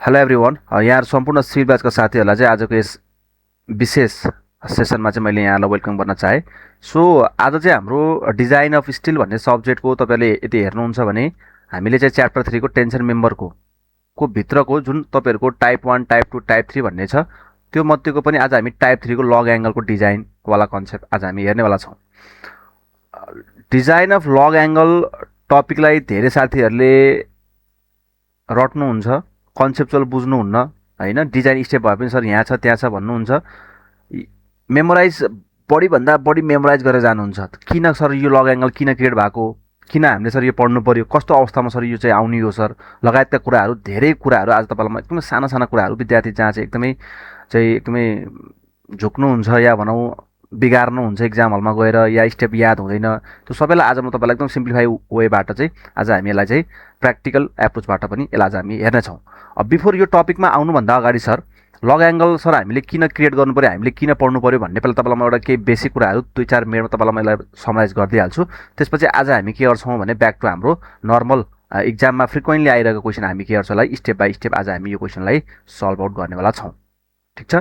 Hello everyone, यहाँ सम्पूर्ण सिलब्याचका साथीहरूलाई चाहिँ आजको यस विशेष सेसनमा चाहिँ मैले यहाँलाई वेलकम गर्न चाहेँ। सो आज चाहिँ हाम्रो डिजाइन अफ स्टिल भन्ने सब्जेक्टको तपाईँले यदि हेर्नुहुन्छ भने हामीले चाहिँ च्याप्टर 3 को टेन्सन मेम्बरको भित्रको जुन तपाईँहरूको टाइप 1, टाइप 2, टाइप 3 भन्ने छ त्यो मध्येको पनि आज हामी टाइप 3 को लग एङ्गलको डिजाइनवाला कन्सेप्ट आज हामी हेर्नेवाला छौँ। डिजाइन अफ लग एङ्गल टपिकलाई धेरै साथीहरूले रट्नुहुन्छ, कन्सेप्चुअल बुझ्नुहुन्न हैन। डिजाइन स्टेप भए पनि सर यहाँ छ त्यहाँ छ भन्नुहुन्छ, मेमोराइज बढीभन्दा बढी मेमोराइज गरेर जानुहुन्छ। किन सर यो लग एङ्गल किन क्रिएट भएको, किन हामीले सर यो पढ्नु पर्यो, कस्तो अवस्थामा सर यो चाहिँ आउने हो सर लगायतका कुराहरू, धेरै कुराहरू आज तपाईँलाई म एकदमै साना साना कुराहरू विद्यार्थी जहाँ चाहिँ एकदमै झुक्नुहुन्छ या भनौँ बिगार्नुहुन्छ एक्जाम हलमा गएर या स्टेप याद हुँदैन, त्यो सबैलाई आज म तपाईँलाई एकदम सिम्प्लिफाई वेबाट चाहिँ आज हामी यसलाई चाहिँ प्र्याक्टिकल एप्रोचबाट पनि यसलाई आज हामी हेर्नेछौँ। अब बिफोर यो टपिकमा आउनुभन्दा अगाडि सर लग एङ्गल सर हामीले किन क्रिएट गर्नु पऱ्यो, हामीले किन पढ्नु पऱ्यो भन्ने पहिला तपाईँलाई म एउटा केही बेसिक कुराहरू 2-4 मिनटमा तपाईँलाई म यसलाई समराइज गरिदिइहाल्छु। त्यसपछि आज हामी के गर्छौँ भने ब्याक टु हाम्रो नर्मल इक्जाममा फ्रिक्वेन्टली आइरहेको क्वेसन हामी के गर्छौँ स्टेप बाई स्टेप आज हामी यो क्वेसनलाई सल्भ आउट गर्नेवाला छौँ। ठिक छ।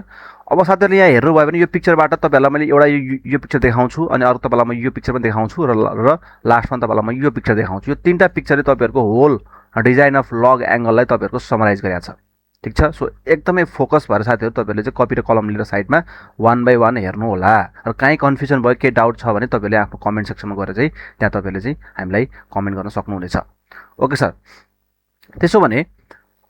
अब साथीहरूले यहाँ हेर्नुभयो भने यो पिक्चरबाट तपाईँहरूलाई मैले एउटा यो पिक्चर देखाउँछु अनि अरू तपाईँलाई म यो पिक्चर पनि देखाउँछु र लास्टमा तपाईँलाई म यो पिक्चर देखाउँछु। यो 3टा पिक्चरले तपाईँहरूको होल डिजाइन अफ लग एङ्गललाई तपाईँहरूको समराइज गरेको छ। ठिक छ। सो एकदमै फोकस भएर साथीहरू तपाईँहरूले चाहिँ कपी र कलम लिएर साइडमा 1 बाई 1 हेर्नु होला र काहीँ कन्फ्युजन भयो, केही डाउट छ भने तपाईँहरूले आफ्नो कमेन्ट सेक्सनमा गएर चाहिँ त्यहाँ तपाईँहरूले चाहिँ हामीलाई कमेन्ट गर्न सक्नुहुनेछ। Okay sir. त्यसो भने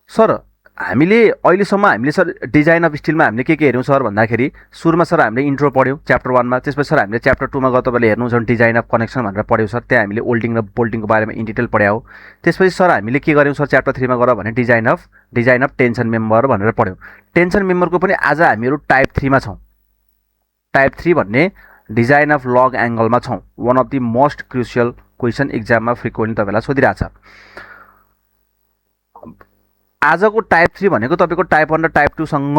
सर हामीले अहिलेसम्म हामीले सर डिजाइन अफ स्टिलमा हामीले के हेऱ्यौँ सर भन्दाखेरि सुरुमा सर हामीले इन्ट्रो पढ्यौँ च्याप्टर 1मा, त्यसपछि सर हामीले च्याप्टर 2मा गएर तपाईँले हेर्नुहुन्छ भने डिजाइन अफ कनेक्सन भनेर पढ्यौँ सर, त्यहाँ हामीले ओल्डिङ र बोल्टिङको बारेमा इन डिटेल पढ्यौँ। त्यसपछि सर हामीले के गर्यौँ सर च्याप्टर 3मा गएर भने डिजाइन अफ टेन्सन मेम्बर भनेर पढ्यौँ। टेन्सन मेम्बरको पनि आज हामीहरू टाइप 3मा छौँ। टाइप 3 भन्ने डिजाइन अफ लग एङ्गलमा छौँ। One of the most crucial question इक्जाममा फ्रिक्वेन्टली तपाईँलाई सोधिरहेछ। आजको टाइप 3 भनेको तपाईँको टाइप 1 र टाइप 2 सँग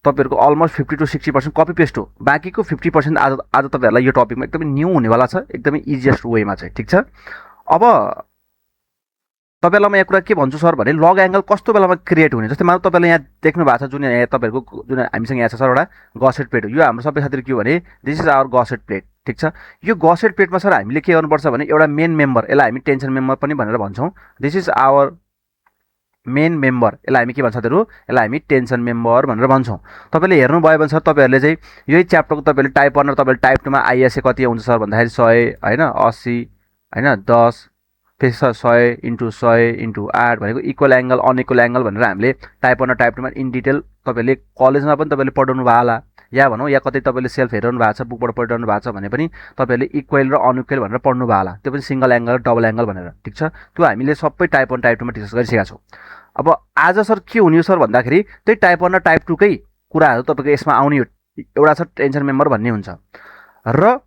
तपाईँहरूको अलमोस्ट 50 to 60% कपी पेस्ट हो। बाँकीको 50% आज तपाईँहरूलाई यो टपिकमा एकदमै न्यू हुनेवाला छ, एकदमै इजिएस्ट वेमा चाहिँ। ठिक छ। अब तपाईँलाई म यहाँ कुरा के भन्छु सर भने लग एङ्गल कस्तो बेलामा क्रिएट हुने, जस्तै मानव तपाईँले यहाँ देख्नु भएको छ जुन यहाँ तपाईँहरूको जुन हामीसँग यहाँ छ सर एउटा गसेट प्लेट हो। यो हाम्रो सबै साथीहरू के हो भने this is our gusset plate. ठिक छ। यो गसेट प्लेटमा सर हामीले के गर्नुपर्छ भने एउटा मेन मेम्बर, यसलाई हामी टेन्सन मेम्बर पनि भनेर भन्छौँ। This is our main member, यसलाई हामी के भन्छ साथीहरू, यसलाई हामी टेन्सन मेम्बर भनेर भन्छौँ। तपाईँले हेर्नुभयो भने सर तपाईँहरूले चाहिँ यही च्याप्टरको तपाईँले टाइप 1 र तपाईँले टाइप 2मा आइएसए कति हुन्छ सर भन्दाखेरि 100 होइन 80 होइन 10 फेरि 100 इन्टु 100 इन्टु 8 भनेको इक्वल एङ्गल अनइक्वल एङ्गल भनेर हामीले टाइप 1 र टाइप 2मा इन डिटेल तपाईँले कलेजमा पनि तपाईँले पढाउनु भयो होला या भनौँ या कतै तपाईँले सेल्फ हेरिरहनु भएको छ, बुकबाट पढिरहनु भएको छ भने पनि तपाईँहरूले इक्वल र अनइक्वल भनेर पढ्नु भयो होला, त्यो पनि सिङ्गल एङ्गल र डबल एङ्गल भनेर। ठिक छ। त्यो हामीले सबै टाइप 1 टाइप 2मा डिस्कस गरिसकेका छौँ। अब आज सर के हुने हो सर भन्दाखेरि त्यही टाइप 1 र टाइप 2 कै कुराहरू तपाईँको यसमा आउने हो। एउटा छ टेन्सन मेम्बर भन्ने हुन्छ र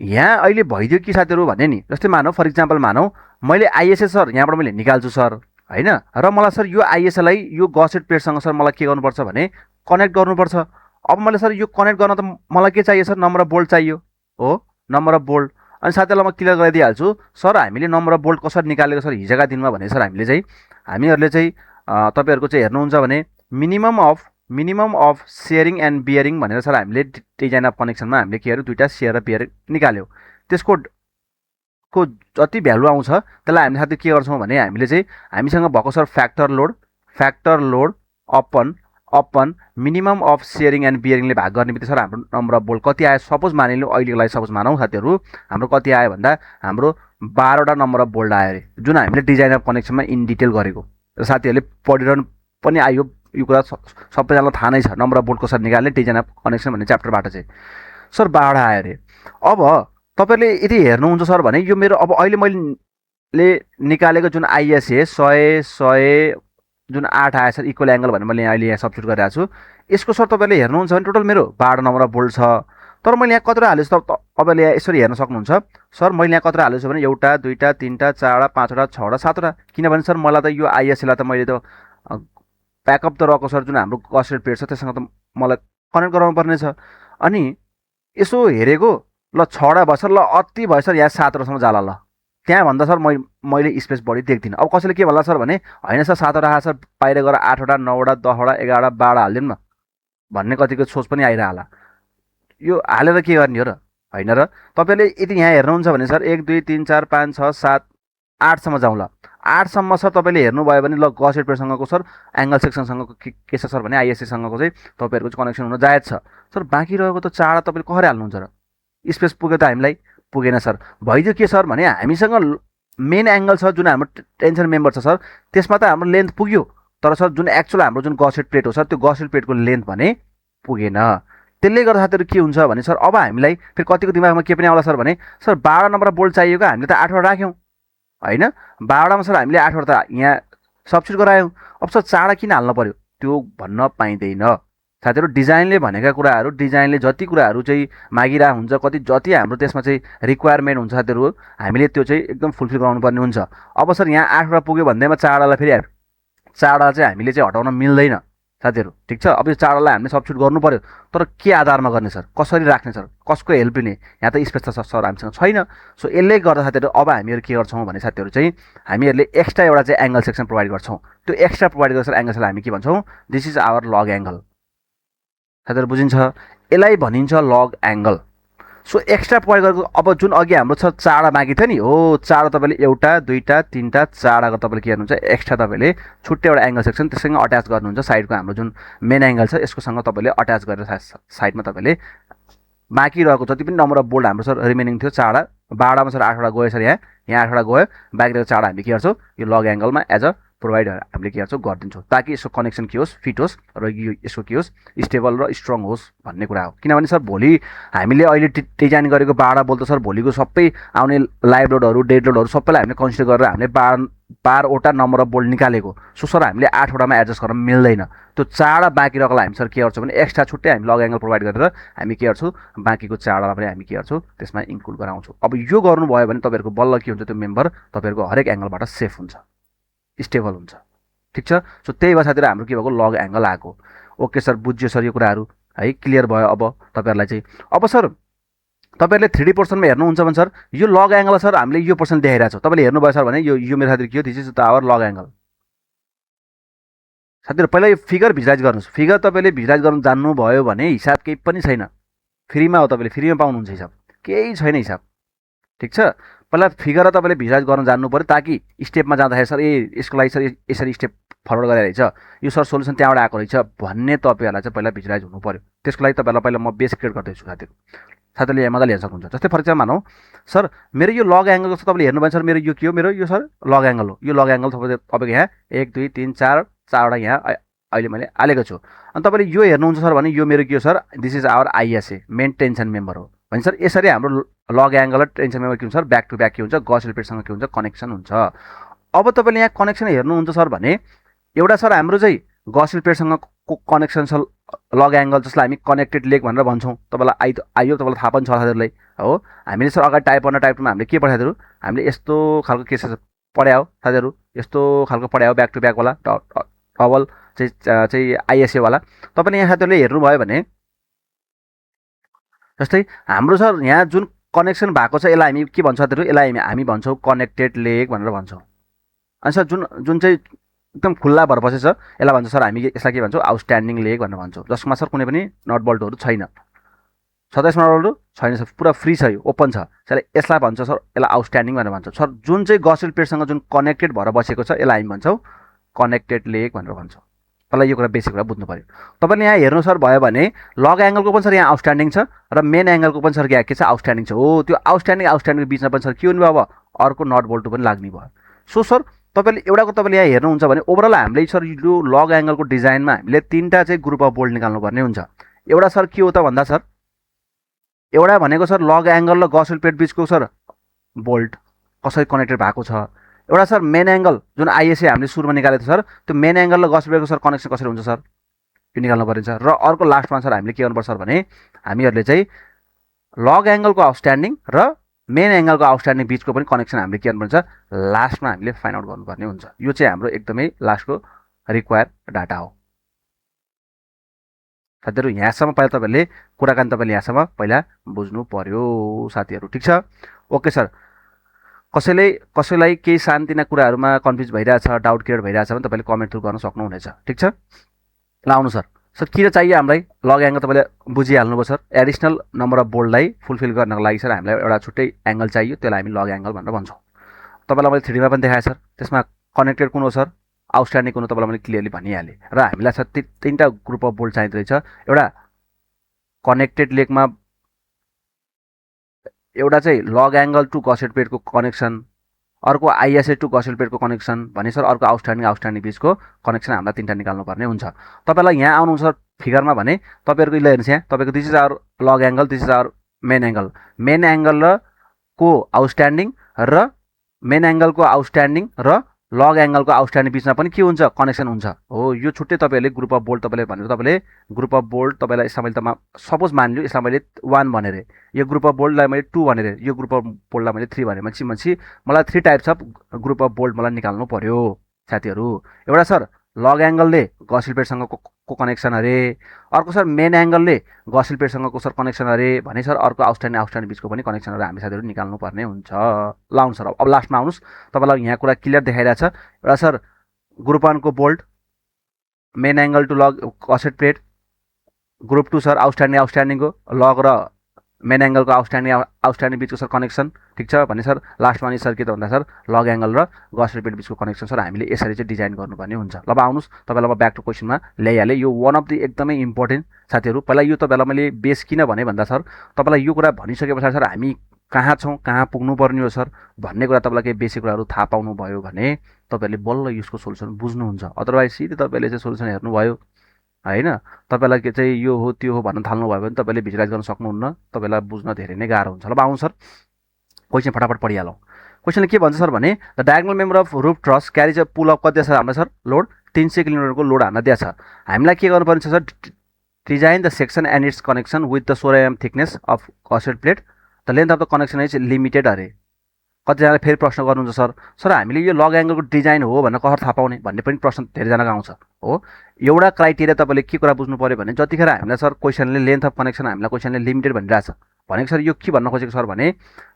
यहाँ अहिले भइदियो कि साथीहरू भने नि, जस्तै मानौ फर इक्जाम्पल मानौ मैले आइएसए सर यहाँबाट मैले निकाल्छु सर होइन, र मलाई सर यो आइएसएलाई यो गसेट प्लेटसँग सर मलाई के गर्नुपर्छ भने कनेक्ट गर्नुपर्छ। अब मैले सर यो कनेक्ट गर्न त मलाई के चाहियो सर, नम्बर अफ बोल्ट चाहियो हो, नम्बर अफ बोल्ट। अनि साथीहरूलाई म क्लियर गराइदिइहाल्छु सर हामीले नम्बर अफ बोल्ट कसरी निकालेको सर हिजोका दिनमा भने सर हामीहरूले चाहिँ तपाईँहरूको चाहिँ हेर्नुहुन्छ भने minimum of shearing and bearing भनेर सर हामीले डिजाइन अफ कनेक्सनमा हामीले के गर्यो 2टा सेयर र बियर निकाल्यो। त्यसको जति भ्यालु आउँछ त्यसलाई हामीले साथी के गर्छौँ भने हामीले चाहिँ हामीसँग भएको sir factor load upon minimum of shearing and बियरिङले भाग गर्ने बित्तिकै सर हाम्रो नम्बर अफ बोल्ट कति आयो। सपोज मानिलिउँ अहिलेको लागि सपोज मानौँ साथीहरू हाम्रो कति आयो भन्दा हाम्रो 12वटा नम्बर अफ बोल्ट आयो अरे, जुन हामीले डिजाइन अफ कनेक्सनमा इन डिटेल गरेको। र साथीहरूले पढिरहनु पनि आयो, यो कुरा सबैजनालाई थाहा नै छ नम्बर अफ बोल्ट कसरी निकाल्ने डिजाइन अफ कनेक्सन भन्ने च्याप्टरबाट चाहिँ सर 12वटा आयो अरे। अब तपाईँहरूले यदि हेर्नुहुन्छ सर भने यो मेरो अब अहिले मैले निकालेको जुन आइएसए 100 जुन 8 आयो सर इक्वल एङ्गल भनेर मैले अहिले यहाँ सब्स्टिट्युट गरिरहेको छु, यसको सर तपाईँले हेर्नुहुन्छ भने टोटल मेरो 12 नम्बर अफ बोल्ट छ। तर मैले यहाँ कत्रो हालेछु तपाईँले यहाँ यसरी हेर्न सक्नुहुन्छ सर मैले यहाँ कत्रो हालेछु भने 1 2 3 4 5 6 7। किनभने सर मलाई त यो आइएसएलाई त मैले त ब्याकअप त रहेको सर जुन हाम्रो गसेट प्लेट छ त्यससँग त मलाई कनेक्ट गराउनु पर्ने छ। अनि यसो हेरेको ल 6वटा भयो सर, ल अति भयो सर यहाँ 7वटासम्म जाला ल त्यहाँभन्दा सर मैले स्पेस बढी देख्दिनँ। अब कसैले के भन्ला सर भने होइन सर 7वटा आएको सर बाहिर गएर 8वटा 9वटा 10वटा 11वटा 12 हालिदिउँ न भन्ने कतिको सोच पनि आइरह होला। यो हालेर के गर्ने हो र, होइन र? तपाईँले यदि यहाँ हेर्नुहुन्छ भने सर 1 2 3 4 5 6 7 8सम्म जाउँ ल। 8सम्म सर तपाईँले हेर्नुभयो भने ल गसेट पेडसँगको सर एङ्गल सेक्सनसँगको के छ सर भने आइएससीसँगको चाहिँ तपाईँहरूको चाहिँ कनेक्सन हुन जायज छ। सर बाँकी रहेको त 4 तपाईँले कसरी हाल्नुहुन्छ र? स्पेस पुग्यो त हामीलाई पुगेन सर। भइदियो के सर भने हामीसँग मेन एङ्गल छ जुन हाम्रो टेन्सन मेम्बर छ सर, त्यसमा त हाम्रो लेन्थ पुग्यो, तर सर जुन एक्चुअल हाम्रो जुन गसेट प्लेट हो सर त्यो गसेट प्लेटको लेन्थ भने पुगेन। त्यसले गर्दा साथीहरू के हुन्छ भने सर अब हामीलाई फेरि कतिको दिमागमा के पनि आउला सर भने सर 12 नम्बर बोल्ट चाहिएको हामीले त 8वटा राख्यौँ, होइन? 12वटामा सर हामीले 8वटा त यहाँ सब्स्टिट्युट गरायौँ। अब सर 4वटा किन हाल्नु पर्यो? त्यो भन्न पाइँदैन साथीहरू। डिजाइनले भनेका कुराहरू, डिजाइनले जति कुराहरू चाहिँ मागिरहेको हुन्छ, जति हाम्रो त्यसमा चाहिँ रिक्वायरमेन्ट हुन्छ साथीहरू, हामीले त्यो चाहिँ एकदम फुलफिल गराउनुपर्ने हुन्छ। अब सर यहाँ 8वटा पुग्यो भन्दैमा 4वटालाई फेरि 4वटा चाहिँ हामीले चाहिँ हटाउन मिल्दैन साथीहरू, ठिक छ? अब यो 4वटालाई हामीले सब्स्टिट्युट गर्नु पर्यो, तर के आधारमा गर्ने सर, कसरी राख्ने सर, कसको हेल्प लिने? यहाँ त स्पेस त सर हामीसँग छैन। सो यसले गर्दा साथीहरू अब हामीहरू के गर्छौँ भने साथीहरू चाहिँ हामीहरूले एक्स्ट्रा एउटा चाहिँ एङ्गल सेक्सन प्रोभाइड गर्छौँ। त्यो एक्स्ट्रा प्रोभाइड गरेर सर एङ्गल सेक्सन हामी के भन्छौँ? This is our lug angle. साथीहरू बुझिन्छ? यसलाई भनिन्छ lug angle. So extra provide गरेको अब जुन अघि हाम्रो छ 4वटा बाँकी थियो नि, हो 4वटा तपाईँले 1 2 3 4वटाको तपाईँले के गर्नुहुन्छ एक्स्ट्रा तपाईँले छुट्टै एउटा एङ्गल सेक्सन त्यससँग अट्याच गर्नुहुन्छ। साइडको हाम्रो जुन मेन एङ्गल छ यसकोसँग तपाईँले अट्याच गरेर साइडमा तपाईँले बाँकी रहेको जति पनि नम्बर अफ बोल्ट हाम्रो सर रिमेनिङ थियो 4वटा, 12वटामा सर 8वटा गयो सर, यहाँ 8वटा गयो, बाँकी रहेको 4वटा हामीले के गर्छौँ यो लग एङ्गलमा एज अ प्रोभाइड हामीले के गर्छौँ गरिदिन्छौँ, ताकि यसको कनेक्सन के होस्, फिट होस् र यो यसको के होस् स्टेबल र स्ट्रङ होस् भन्ने कुरा हो। किनभने सर भोलि हामीले अहिले डिजाइन गरेको 12वटा बोल्ट सर भोलिको सबै आउने लाइभ लोडहरू डेड लोडहरू सबैलाई हामीले कन्सिडर गरेर हामीले 12वटा नम्बर अफ बोल्ट निकालेको। सो सर हामीले 8वटामा एडजस्ट गर्न मिल्दैन। त्यो 4वटा बाँकी रहेकोलाई हामी सर के गर्छौँ भने एक्स्ट्रा छुट्टै हामी लग एङ्गल प्रोभाइड गरेर हामी के गर्छौँ बाँकीको 4वटा पनि हामी के गर्छौँ त्यसमा इन्क्लुड गराउँछौँ। अब यो गर्नुभयो भने तपाईँहरूको बल्ल के हुन्छ त्यो मेम्बर तपाईँहरूको हरेक एङ्गलबाट सेफ हुन्छ, स्टेबल हुन्छ, ठिक छ? सो त्यही भएर साथीहरू हाम्रो के भएको लग एङ्गल आएको। ओके सर, बुझ्यो सर यो कुराहरू, है? क्लियर भयो अब तपाईँहरूलाई चाहिँ? अब सर तपाईँहरूले 3D पोर्सनमा हेर्नुहुन्छ भने सर यो लग एङ्गल सर हामीले यो पोर्सन देखाइरहेको छ, तपाईँले हेर्नुभयो सर भने यो मेरो साथीहरू के हो, this is the our lug angle. साथीहरू पहिला यो फिगर भिजुलाइज गर्नुहोस्। फिगर तपाईँले भिजुलाइज गर्न जान्नुभयो भने हिसाब केही पनि छैन, फ्रीमा हो, तपाईँले फ्रीमा पाउनुहुन्छ हिसाब, केही छैन हिसाब, ठिक छ? पहिला फिगर तपाईँले भिजुलाइज गर्न जान्नु पऱ्यो, ताकि स्टेपमा जाँदाखेरि सर यसको लागि सर यसरी स्टेप फरवर्ड गरेर रहेछ, यो सर सोल्युसन त्यहाँबाट आएको रहेछ भन्ने तपाईँहरूलाई चाहिँ पहिला भिजुलाइज हुनु पऱ्यो। त्यसको लागि तपाईँहरूलाई पहिला म बेस क्रिएट गर्दैछु साथीहरू। साथीहरूले यहाँ मजाले हेर्न सक्नुहुन्छ। जस्तै फर इक्जाम्पल मानौँ सर मेरो यो लग एङ्गल छ, तपाईँले हेर्नुभयो सर मेरो यो के हो, मेरो यो सर लग एङ्गल हो। यो लग एङ्गल तपाईँको यहाँ 1 2 3 4 4वटा यहाँ अहिले मैले हालेको छु। अनि तपाईँले यो हेर्नुहुन्छ सर भने यो मेरो के हो sir, this is our ISA main tension member हो भने सर यसरी हाम्रो लग एङ्गल र टेन्सन मेम्बर के हुन्छ सर ब्याक टु ब्याक के हुन्छ गसेट प्लेटसँग के हुन्छ कनेक्सन हुन्छ। अब तपाईँले यहाँ कनेक्सन हेर्नुहुन्छ सर भने एउटा सर हाम्रो चाहिँ गसेट प्लेटसँग कनेक्सन छ लग एङ्गल, जसलाई हामी कनेक्टेड लेग भनेर भन्छौँ। तपाईँलाई आइयो तपाईँलाई थाहा पनि छ साथीहरूलाई, हो? हामीले सर अगाडि टाइप 1 र टाइप 2मा हामीले के पढाएको साथीहरू, हामीले यस्तो खालको केसेस पढायो साथीहरू, यस्तो खालको पढायो ब्याक टु ब्याकवाला डबल चाहिँ आइएसएवाला। तपाईँले यहाँ साथीहरूले हेर्नुभयो भने जस्तै हाम्रो सर यहाँ जुन कनेक्सन भएको छ यसलाई हामी के भन्छौँ साथीहरू, यसलाई हामी भन्छौँ कनेक्टेड लेग भनेर भन्छौँ। अनि सर जुन चाहिँ एकदम खुल्ला भएर बसेछ यसलाई भन्छ सर हामी यसलाई के भन्छौँ आउटस्ट्यान्डिङ लेग भनेर भन्छौँ, जसमा सर कुनै पनि नट बोल्टहरू छैन, 27 नट बोल्टहरू छैन सर, पुरा फ्री छ, यो ओपन छ। सर यसलाई भन्छ सर यसलाई आउटस्ट्यान्डिङ भनेर भन्छौँ। सर जुन चाहिँ गसेट प्लेटसँग जुन कनेक्टेड भएर बसेको छ यसलाई हामी भन्छौँ कनेक्टेड लेग भनेर भन्छौँ। तपाईँलाई यो कुरा बेसिक कुरा बुझ्नु पऱ्यो। तपाईँले यहाँ हेर्नु सर भयो भने लग एङ्गलको पनि सर यहाँ आउटस्ट्यान्डिङ छ र मेन एङ्गलको पनि सर यहाँ के छ आउटस्ट्यान्डिङ छ। हो त्यो आउटस्ट्यान्डिङको बिचमा पनि सर के हुने भयो, अब अर्को नट बोल्ट पनि लाग्ने भयो। सो सर तपाईँले एउटाको तपाईँले यहाँ हेर्नुहुन्छ भने ओभरअल हामीले सर यो लग एङ्गलको डिजाइनमा हामीले 3टा चाहिँ ग्रुप अफ बोल्ट निकाल्नुपर्ने हुन्छ। एउटा सर के हो त भन्दा सर एउटा भनेको सर लग एङ्गल र गसेट प्लेट बिचको सर बोल्ट कसरी कनेक्टेड भएको छ। एउटा सर मेन एङ्गल जुन आइएसए हामीले सुरुमा निकालेको थियो सर, त्यो मेन एङ्गल र गसेट प्लेटको सर कनेक्सन कसरी हुन्छ सर यो निकाल्नु परिन्छ। र अर्को लास्टमा सर हामीले के गर्नुपर्छ भने हामीहरूले चाहिँ लग एङ्गलको आउटस्ट्यान्डिङ र मेन एङ्गलको आउटस्ट्यान्डिङ बिचको पनि कनेक्सन हामीले के गर्नुपर्छ लास्टमा हामीले फाइन्ड आउट गर्नुपर्ने हुन्छ। यो चाहिँ हाम्रो एकदमै लास्टको रिक्वायर डाटा हो साथीहरू। यहाँसम्म पहिला तपाईँहरूले कुराकानी तपाईँले यहाँसम्म पहिला बुझ्नु पर्यो साथीहरू, ठिक छ? ओके सर, कसैलाई केही सानतिना कुराहरूमा कन्फ्युज भइरहेछ, डाउट क्लियर भइरहेछ भने तपाईँले कमेन्ट थ्रु गर्न सक्नुहुनेछ। ठिक छ, ल आउनु सर। सर किन चाहियो हामीलाई लग एङ्गल? तपाईँले बुझिहाल्नुभयो सर। एडिसनल नम्बर अफ बोल्डलाई फुलफिल गर्नको लागि सर हामीलाई एउटा छुट्टै एङ्गल चाहियो, त्यसलाई हामी लग एङ्गल भनेर भन्छौँ। तपाईँलाई मैले 3D मा पनि देखाएँ सर। त्यसमा कनेक्टेड कुन हो सर? आउटस्ट्यान्डिङ कुन हो? तपाईँलाई मैले क्लियरली भनिहालेँ। र हामीलाई सर तिनवटा ग्रुप अफ बोल्ड चाहिँदो रहेछ। एउटा कनेक्टेड लेगमा एउटा चाहिँ लग एङ्गल टु गसेट प्लेटको कनेक्सन, अर्को आइएसए टु गसेट प्लेटको कनेक्सन भने सर अर्को आउटस्ट्यान्डिङ बिचको कनेक्सन हामीलाई तिनवटा निकाल्नु पर्ने हुन्छ। तपाईँलाई यहाँ आउनुहुन्छ फिगरमा भने तपाईँहरूको ल हेर्नुहोस्, यहाँ तपाईँको this is our lug angle, this is our main angle. Main angle र को आउटस्ट्यान्डिङ र मेन एङ्गलको आउटस्ट्यान्डिङ र लग एङ्गलको आउटस्ट्यान्डिङ बिचमा पनि के हुन्छ? कनेक्सन हुन्छ। हो, यो छुट्टै तपाईँहरूले ग्रुप अफ बोल्ड तपाईँले भनेर तपाईँले ग्रुप अफ बोल्ड तपाईँलाई यसलाई मैले त सपोज मानिलियो यसलाई मैले 1 भनेर, यो ग्रुप अफ बोल्डलाई मैले 2 भनेर, यो ग्रुप अफ बोल्डलाई मैले 3 भनेर मान्छे मलाई 3 types of group of bolt मलाई निकाल्नु पर्यो साथीहरू। एउटा सर लग एङ्गलले गसेट प्लेटसँगको कनेक्सन अरे, अर्को सर मेन एङ्गलले गसेट प्लेटसँगको सर कनेक्सन अरे भने सर अर्को आउटस्ट्यान्डिङ बिचको पनि कनेक्सनहरू हामी साथीहरू निकाल्नु पर्ने हुन्छ। ल आउनु सर, अब लास्टमा आउनुहोस्। तपाईँलाई यहाँ कुरा क्लियर देखाइरहेछ। एउटा सर ग्रुप 1 को bolt main angle to lug gusset plate, group 2 sir आउटस्ट्यान्डिङको लग र मेन एङ्गलको आउटस्ट्यान्डिङ बिचको सर कनेक्सन। ठिक छ भने सर लास्टमा नि सर के त भन्दा सर लग एङ्गल र गसेट प्लेट बिचको कनेक्सन सर हामीले यसरी चाहिँ डिजाइन गर्नुपर्ने हुन्छ। ल आउनुहोस्, तपाईँलाई म ब्याक टु क्वेसनमा ल्याइहालेँ। यो वान अफ द एकदमै इम्पोर्टेन्ट साथीहरू। पहिला यो तपाईँलाई मैले बेस किन भने भन्दा सर तपाईँलाई यो कुरा भनिसके पछाडि सर हामी कहाँ छौँ, कहाँ पुग्नुपर्ने हो सर भन्ने कुरा तपाईँलाई केही बेसिक कुराहरू थाहा पाउनुभयो भने तपाईँहरूले बल्ल यसको सोल्युसन बुझ्नुहुन्छ। अदरवाइज सिधै तपाईँले चाहिँ सोल्युसन हेर्नुभयो होइन, तपाईँलाई के चाहिँ यो हो त्यो हो भन्न थाल्नुभयो भने तपाईँले भिजुलाइज गर्न सक्नुहुन्न, तपाईँलाई बुझ्न धेरै नै गाह्रो हुन्छ। ल आउनु सर, क्वेसन फटाफट पढिहालौँ। क्वेसनले के भन्छ सर भने the diagonal member of roof truss carries a pull of कति छ हामीलाई सर? लोड 300 किलोमिटरको लोड हामीलाई दिएको छ। हामीलाई के गर्नुपर्ने छ sir? Design the section and it's connection with the 16 mm thickness of gusset plate, the length of the connection is limited अरे। कतिजनाले फेरि प्रश्न गर्नुहुन्छ सर सर हामीले यो लग एङ्गलको डिजाइन हो भनेर कसरी थाहा पाउने भन्ने पनि प्रश्न धेरैजनाको आउँछ। हो, एउटा क्राइटेरिया तपाईँले के कुरा बुझ्नु पऱ्यो भने जतिखेर हामीलाई सर क्वेसनले लेन्थ अफ कनेक्सन हामीलाई क्वेसनले लिमिटेड भनिरहेछ भनेको सर यो के भन्न खोजेको सर भने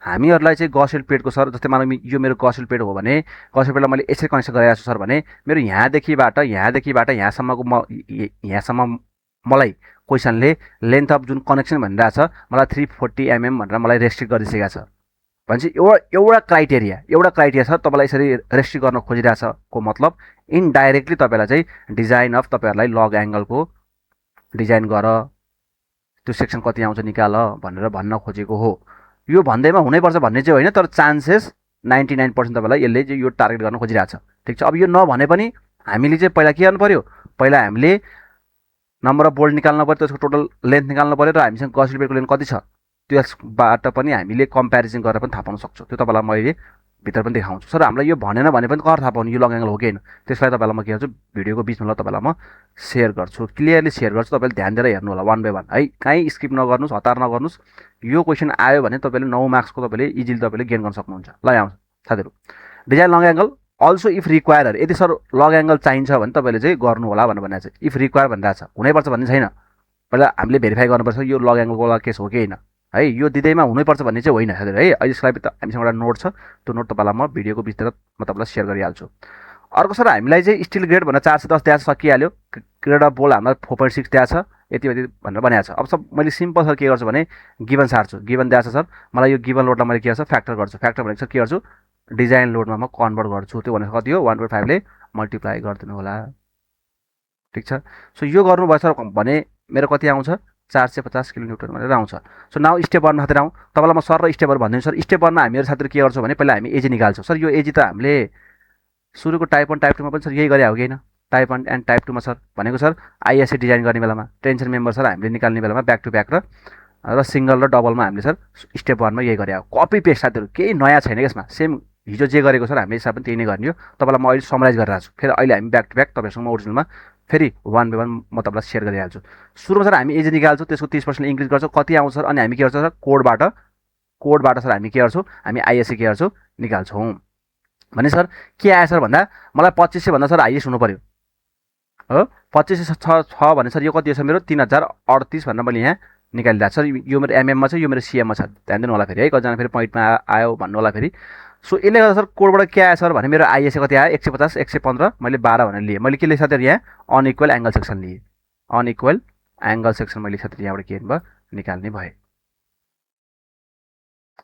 हामीहरूलाई चाहिँ गसेट प्लेटको सर जस्तै मानौँ यो मेरो गसेट प्लेट हो भने गसेट प्लेटलाई मैले यसरी कनेक्सन गरिरहेको छु सर भने मेरो यहाँदेखिबाट यहाँसम्म मलाई क्वेसनले लेन्थ अफ जुन कनेक्सन भनिरहेछ मलाई 340 mm भनेर मलाई रेस्ट्रिक्ट गरिसकेको छ भनेपछि एउटा क्राइटेरिया सर तपाईँलाई यसरी रेस्ट्रिक्ट गर्न खोजिरहेको मतलब इनडाइरेक्टली तपाईँलाई चाहिँ डिजाइन अफ तपाईँहरूलाई लग एङ्गलको डिजाइन गर, त्यो सेक्सन कति आउँछ निकाल भनेर भन्न खोजेको हो। यो भन्दैमा हुनैपर्छ भन्ने चाहिँ होइन, तर चान्सेस 99% तपाईँलाई यसले चाहिँ यो टार्गेट गर्न खोजिरहेछ। ठिक छ, अब यो नभने पनि हामीले चाहिँ पहिला के गर्नु पऱ्यो? पहिला हामीले नम्बर अफ बोल्ड निकाल्नु पऱ्यो, त्यसको टोटल लेन्थ निकाल्नु पऱ्यो र हामीसँग गसेट प्लेटको लेन्थ कति छ त्यसबाट पनि हामीले कम्पेरिजन गरेर पनि थाहा पाउन सक्छौँ। त्यो तपाईँलाई मैले भित्र पनि देखाउँछु। सर हामीलाई यो भनेन भने पनि कसरी थाहा पाउनु यो लग एङ्गल हो कि होइन? त्यसलाई तपाईँलाई म के गर्छु भिडियोको बिचमा ल तपाईँलाई म सेयर गर्छु, क्लियरली सेयर गर्छु। तपाईँले ध्यान दिएर हेर्नु होला 1 by 1 है, कहीँ स्किप नगर्नुहोस्, हतार नगर्नुहोस्। यो क्वेसन आयो भने तपाईँले 9 मार्क्सको तपाईँले इजिली तपाईँले गेन गर्न सक्नुहुन्छ। ल आउँछ साथीहरू, design lug angle also if require. यदि सर लग एङ्गल चाहिन्छ भने तपाईँले चाहिँ गर्नु होला भनेर भनेको छ। इफ रिक्वायर भनिरहेको छ, हुनैपर्छ भन्ने छैन। पहिला हामीले भेरिफाई गर्नुपर्छ यो लग एङ्गलको लागि केस हो कि होइन है, यो दिँदैमा हुनैपर्छ भन्ने चाहिँ होइन साथीहरू है। अहिले स्लाइड त हामीसँग एउटा नोट छ, त्यो नोट तपाईँलाई म भिडियोको बिचतिर म तपाईँलाई सेयर गरिहाल्छु। अर्को सर हामीलाई चाहिँ स्टिल ग्रेड भनेर 410 दिएको छ, सकिहाल्यो। ग्रेड अफ बोल्ड हामीलाई 4.6 दिएको छ, यति भनेर बनाएको छ। अब सब मैले सिम्पल सर के गर्छु भने गिभन सार्छु, गिभन दिएको छ सर मलाई यो गिभन लोडलाई मैले के गर्छु फ्याक्टर गर्छु। फ्याक्टर भनेको सर के गर्छु डिजाइन लोडमा म कन्भर्ट गर्छु। त्यो भनेको कति हो 1.5 ले मल्टिप्लाई गरिदिनु होला। ठिक छ, सो यो गर्नुभयो सर भने मेरो कति आउँछ 450 किलोन्युटन भनेर आउँछ। सो नाउ स्टेप 1 खातिर आउँ। तपाईँलाई म सर र स्टेपहरू भनिदिन्छु। सर स्टेप 1 मा हामीहरू साथीहरू के गर्छौँ भने पहिला हामी एजी निकाल्छौँ। सर यो एजी त हामीले सुरुको टाइप 1 टाइप 2 मा पनि सर यही गरे हो कि होइन? टाइप 1 एन्ड टाइप 2 मा सर भनेको सर आइएससी डिजाइन गर्ने बेलामा टेन्सन मेम्बर सर हामीले निकाल्ने बेलामा ब्याक टु ब्याक र सिङ्गल र डबलमा हामीले सर स्टेप 1 मा यही गरे हो। कपी पेस्ट साथीहरू केही नयाँ छैन यसमा, सेम हिजो जे गरेको सर हामीले हिसाब पनि त्यही नै गर्ने हो। तपाईँलाई म अहिले समराइज गरिरहेको छु। फेरि अहिले हामी ब्याक टु ब्याक तपाईँसँग ओरिजिनलमा फेरि 1 by 1 म तपाईँलाई सेयर गरिहाल्छु। सुरुमा सर हामी एज निकाल्छौँ, त्यसको 30% इन्क्रिज गर्छौँ, कति आउँछ सर? अनि हामी के गर्छौँ सर कोडबाट सर हामी के गर्छौँ हामी आइएससी के गर्छौँ निकाल्छौँ। भने सर के आयो सर भन्दा मलाई 2500 भन्दा सर हाइएस्ट हुनु पऱ्यो हो। 2500 छ भने सर यो कति छ मेरो 3038 भनेर मैले यहाँ निकालिरहेको सर। यो मेरो एमएममा छ, यो मेरो सिएममा छ, ध्यान दिनु होला फेरि है। कतिजना फेरि पोइन्टमा आयो भन्नु होला फेरि। सो यसले गर्दा सर कोडबाट के आयो सर भने मेरो आइएसए कति आयो 150 115 मैले 12 भनेर लिएँ। मैले के लेखेँ साथीहरू यहाँ अनइक्वल एङ्गल सेक्सन लिएँ। अनइक्वल एङ्गल सेक्सन मैले साथीहरू यहाँबाट के भयो निकाल्ने भए।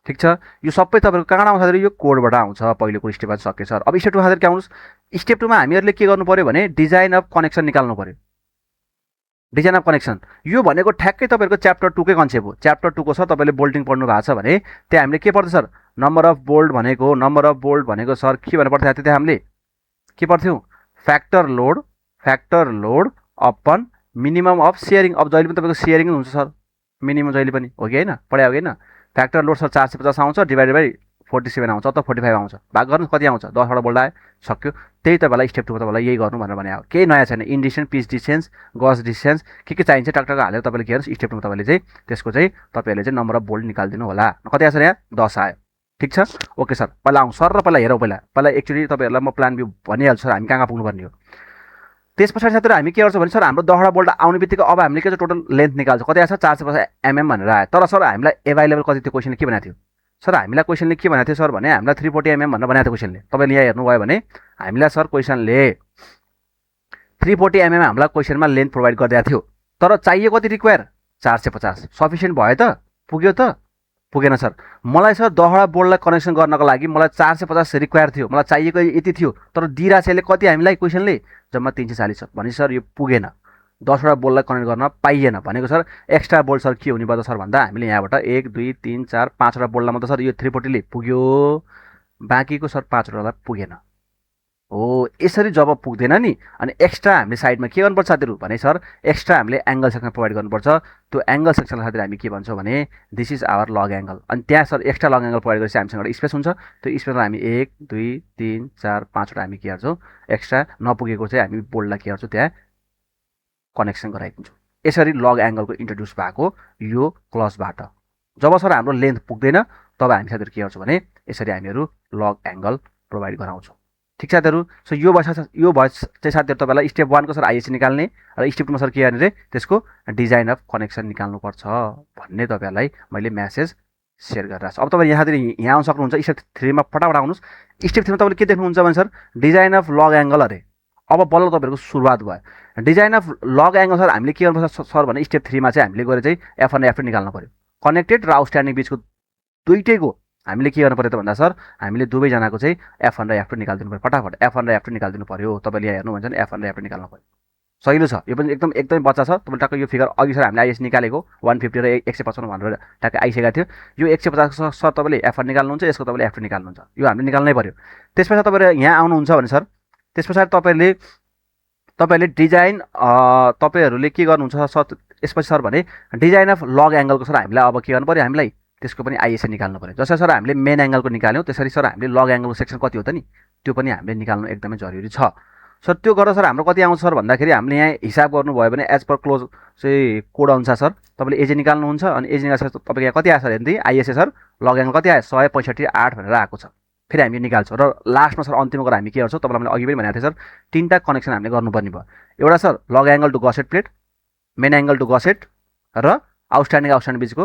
ठिक छ, यो सबै तपाईँको कहाँबाट आउँछ साथीहरू यो कोडबाट आउँछ। पहिलोको स्टेपमा सके सर। अब स्टेप 2 साथीहरू के आउनुहोस्। स्टेप 2 मा हामीहरूले के गर्नु पर्यो भने डिजाइन अफ कनेक्सन निकाल्नु पर्यो। डिजाइन अफ कनेक्सन यो भनेको ठ्याक्कै तपाईँहरूको च्याप्टर 2 कै कन्सेप्ट हो। च्याप्टर 2 को सर तपाईँले बोल्टिङ पढ्नु भएको छ भने त्यहाँ हामीले के पढ्थ्यो सर नम्बर अफ बोल्ट भनेको सर के भनेर पढ्थ्यो त्यहाँ हामीले के पढ्थ्यौँ factor load upon minimum of sharing. अब जहिले पनि तपाईँको सेयरिङ हुन्छ सर मिनिमम जहिले पनि हो कि होइन पढायो हो कि होइन। फ्याक्टर लोड सर 450 आउँछ डिभाइडेड बाई 47 आउँछ अथवा 45 आउँछ भाग गर्नु कति आउँछ 10 वटा बोल्ट आयो सक्यो। त्यही तपाईँलाई स्टेप 2 मा तपाईँलाई यही गर्नु भनेर भने केही नयाँ छैन। इन डिस्टेन्स पिच डिस्टेन्स गज डिस्टेन्स के चाहिन्छ टाकटाक हालेर तपाईँले के गर्नुहोस् स्टेप 2 मा तपाईँले चाहिँ त्यसको चाहिँ तपाईँहरूले चाहिँ नम्बर अफ बोल्ट निकालिदिनु होला। कति आयो सर यहाँ 10 आयो। ठिक छ ओके सर। पहिला आउँ सर र पहिला हेरौँ पहिला एक्चुअली तपाईँहरूलाई म प्लान भ्यू भनिहाल्छु सर हामी कहाँ पुग्नुपर्ने हो। त्यस पछाडि साथीहरू हामी के गर्छौँ भने सर हाम्रो 10 वटा बोल्ट आउने बित्तिकै अब हामीले के टोटल लेन्थ निकाल्छ कति आएछ 450 mm भनेर आयो। तर सर हामीलाई एभाइलेबल कति त्यो क्वेसनले के भनेको थियो सर हामीलाई क्वेसनले के भनेको थियो सर भने हामीलाई 340 mm भनेर बनाएको थियो क्वेसनले। तपाईँले यहाँ हेर्नुभयो भने हामीलाई सर क्वेसनले 340 mm हामीलाई क्वेसनमा लेन्थ प्रोभाइड गरिदिएको थियो। तर चाहियो कति रिक्वायर 450 सफिसियन्ट भयो त पुग्यो त पुगेन सर। मलाई सर 10 वटा बोल्टलाई कनेक्सन गर्नको लागि मलाई 450 रिक्वायर थियो मलाई चाहिएको यति थियो। तर दिइरहेको अहिले कति हामीलाई क्वेसनले जम्मा 340 भने सर यो पुगेन 10 वटा बोल्टलाई कनेक्ट गर्न पाइएन भनेको सर एक्स्ट्रा बोल्ट सर के हुने भयो सर भन्दा हामीले यहाँबाट 1 2 3 4 5 वटा बोल्टलाई मात्र सर यो 340 ले पुग्यो बाँकीको सर 5 वटालाई पुगेन हो। यसरी जब पुग्दैन नि अनि एक्स्ट्रा हामीले साइडमा के गर्नुपर्छ साथीहरू भने सर एक्स्ट्रा हामीले एङ्गल सेक्सन प्रोभाइड गर्नुपर्छ। त्यो एङ्गल सेक्सनलाई साथीहरू हामी के भन्छौँ भने this is our lug angle. अनि त्यहाँ sir extra lug angle provide गरेपछि हामीसँग एउटा स्पेस हुन्छ। त्यो स्पेसमा हामी 1 2 3 4 5 वटा हामी के गर्छौँ एक्स्ट्रा नपुगेको चाहिँ हामी बोल्टलाई के गर्छौँ त्यहाँ कनेक्सन गराइदिन्छौँ। यसरी लग एङ्गलको इन्ट्रोड्युस भएको यो क्लसबाट जब सर हाम्रो लेन्थ पुग्दैन तब हामी साथीहरू के गर्छौँ भने यसरी हामीहरू लग एङ्गल प्रोभाइड गराउँछौँ। ठिक साथीहरू। सो यो भयो चाहिँ साथीहरू तपाईँलाई स्टेप 1 को सर आइएससी निकाल्ने र स्टेप 2 मा सर के गर्ने रे त्यसको डिजाइन अफ कनेक्सन निकाल्नुपर्छ भन्ने तपाईँहरूलाई मैले म्यासेज सेयर गरिरहेको छु। अब तपाईँ यहाँतिर यहाँ आउन सक्नुहुन्छ स्टेप 3 मा फटाफट आउनुहोस्। स्टेप 3 मा तपाईँले के देख्नुहुन्छ भने sir design of log angle अरे अब बल्ल तपाईँहरूको सुरुवात भयो। Design of log angle sir हामीले के गर्नुपर्छ सर भने स्टेप 3 मा चाहिँ हामीले गएर चाहिँ F1 र F2 निकाल्नु पर्यो। कनेक्टेड र आउटस्ट्यान्डिङ बिचको दुईटैको हामीले के गर्नु पर्यो त भन्दा सर हामीले दुवैजनाको चाहिँ F1 र F2 निकालिदिनु पर्यो। फटाफट F1 र F2 निकालिदिनु पर्यो। तपाईँले यहाँ हेर्नु भन्छ F1 र F2 निकाल्नु पर्यो। सहिलो छ यो पनि एकदमै बच्चा छ। तपाईँले टक्क यो फिगर अघि सर हामीले आइएस निकालेको 150 र 155 भनेर टक्क आइसकेको थियो। यो 150 सर तपाईँले F1 निकाल्नुहुन्छ यसको तपाईँले F2 निकाल्नुहुन्छ यो हामीले निकाल्नै पर्यो। त्यस पछाडि तपाईँले यहाँ आउनुहुन्छ भने सर त्यस पछाडि तपाईँले डिजाइन तपाईँहरूले के गर्नुहुन्छ सर यसपछि सर भने डिजाइन अफ लग एङ्गलको सर हामीलाई अब के गर्नु पर्यो हामीलाई त्यसको पनि आइएसए निकाल्नु पर्यो। जसरी सर हामीले मेन एङ्गलको निकाल्यौँ त्यसरी सर हामीले लग एङ्गलको सेक्सन कति हो त नि त्यो पनि हामीले निकाल्नु एकदमै जरुरी छ। सर त्यो गर्दा सर हाम्रो कति आउँछ सर भन्दाखेरि हामीले यहाँ हिसाब गर्नुभयो भने एज पर क्लोज चाहिँ कोड अनुसार सर तपाईँले एजे निकाल्नुहुन्छ अनि एजे निकाल्छ तपाईँको यहाँ कति आयो सर हेर्दै आइएसए सर लग एङ्गल कति आयो 165.8 भनेर आएको छ। फेरि हामी निकाल्छौँ र लास्टमा सर अन्तिममा गएर हामी के गर्छौँ तपाईँलाई मैले अघि पनि भनेको थिएँ सर 3टा कनेक्सन हामीले गर्नुपर्ने भयो। एउटा sir lug angle to gusset plate main angle to gusset र आउटस्ट्यान्डिङ बिचको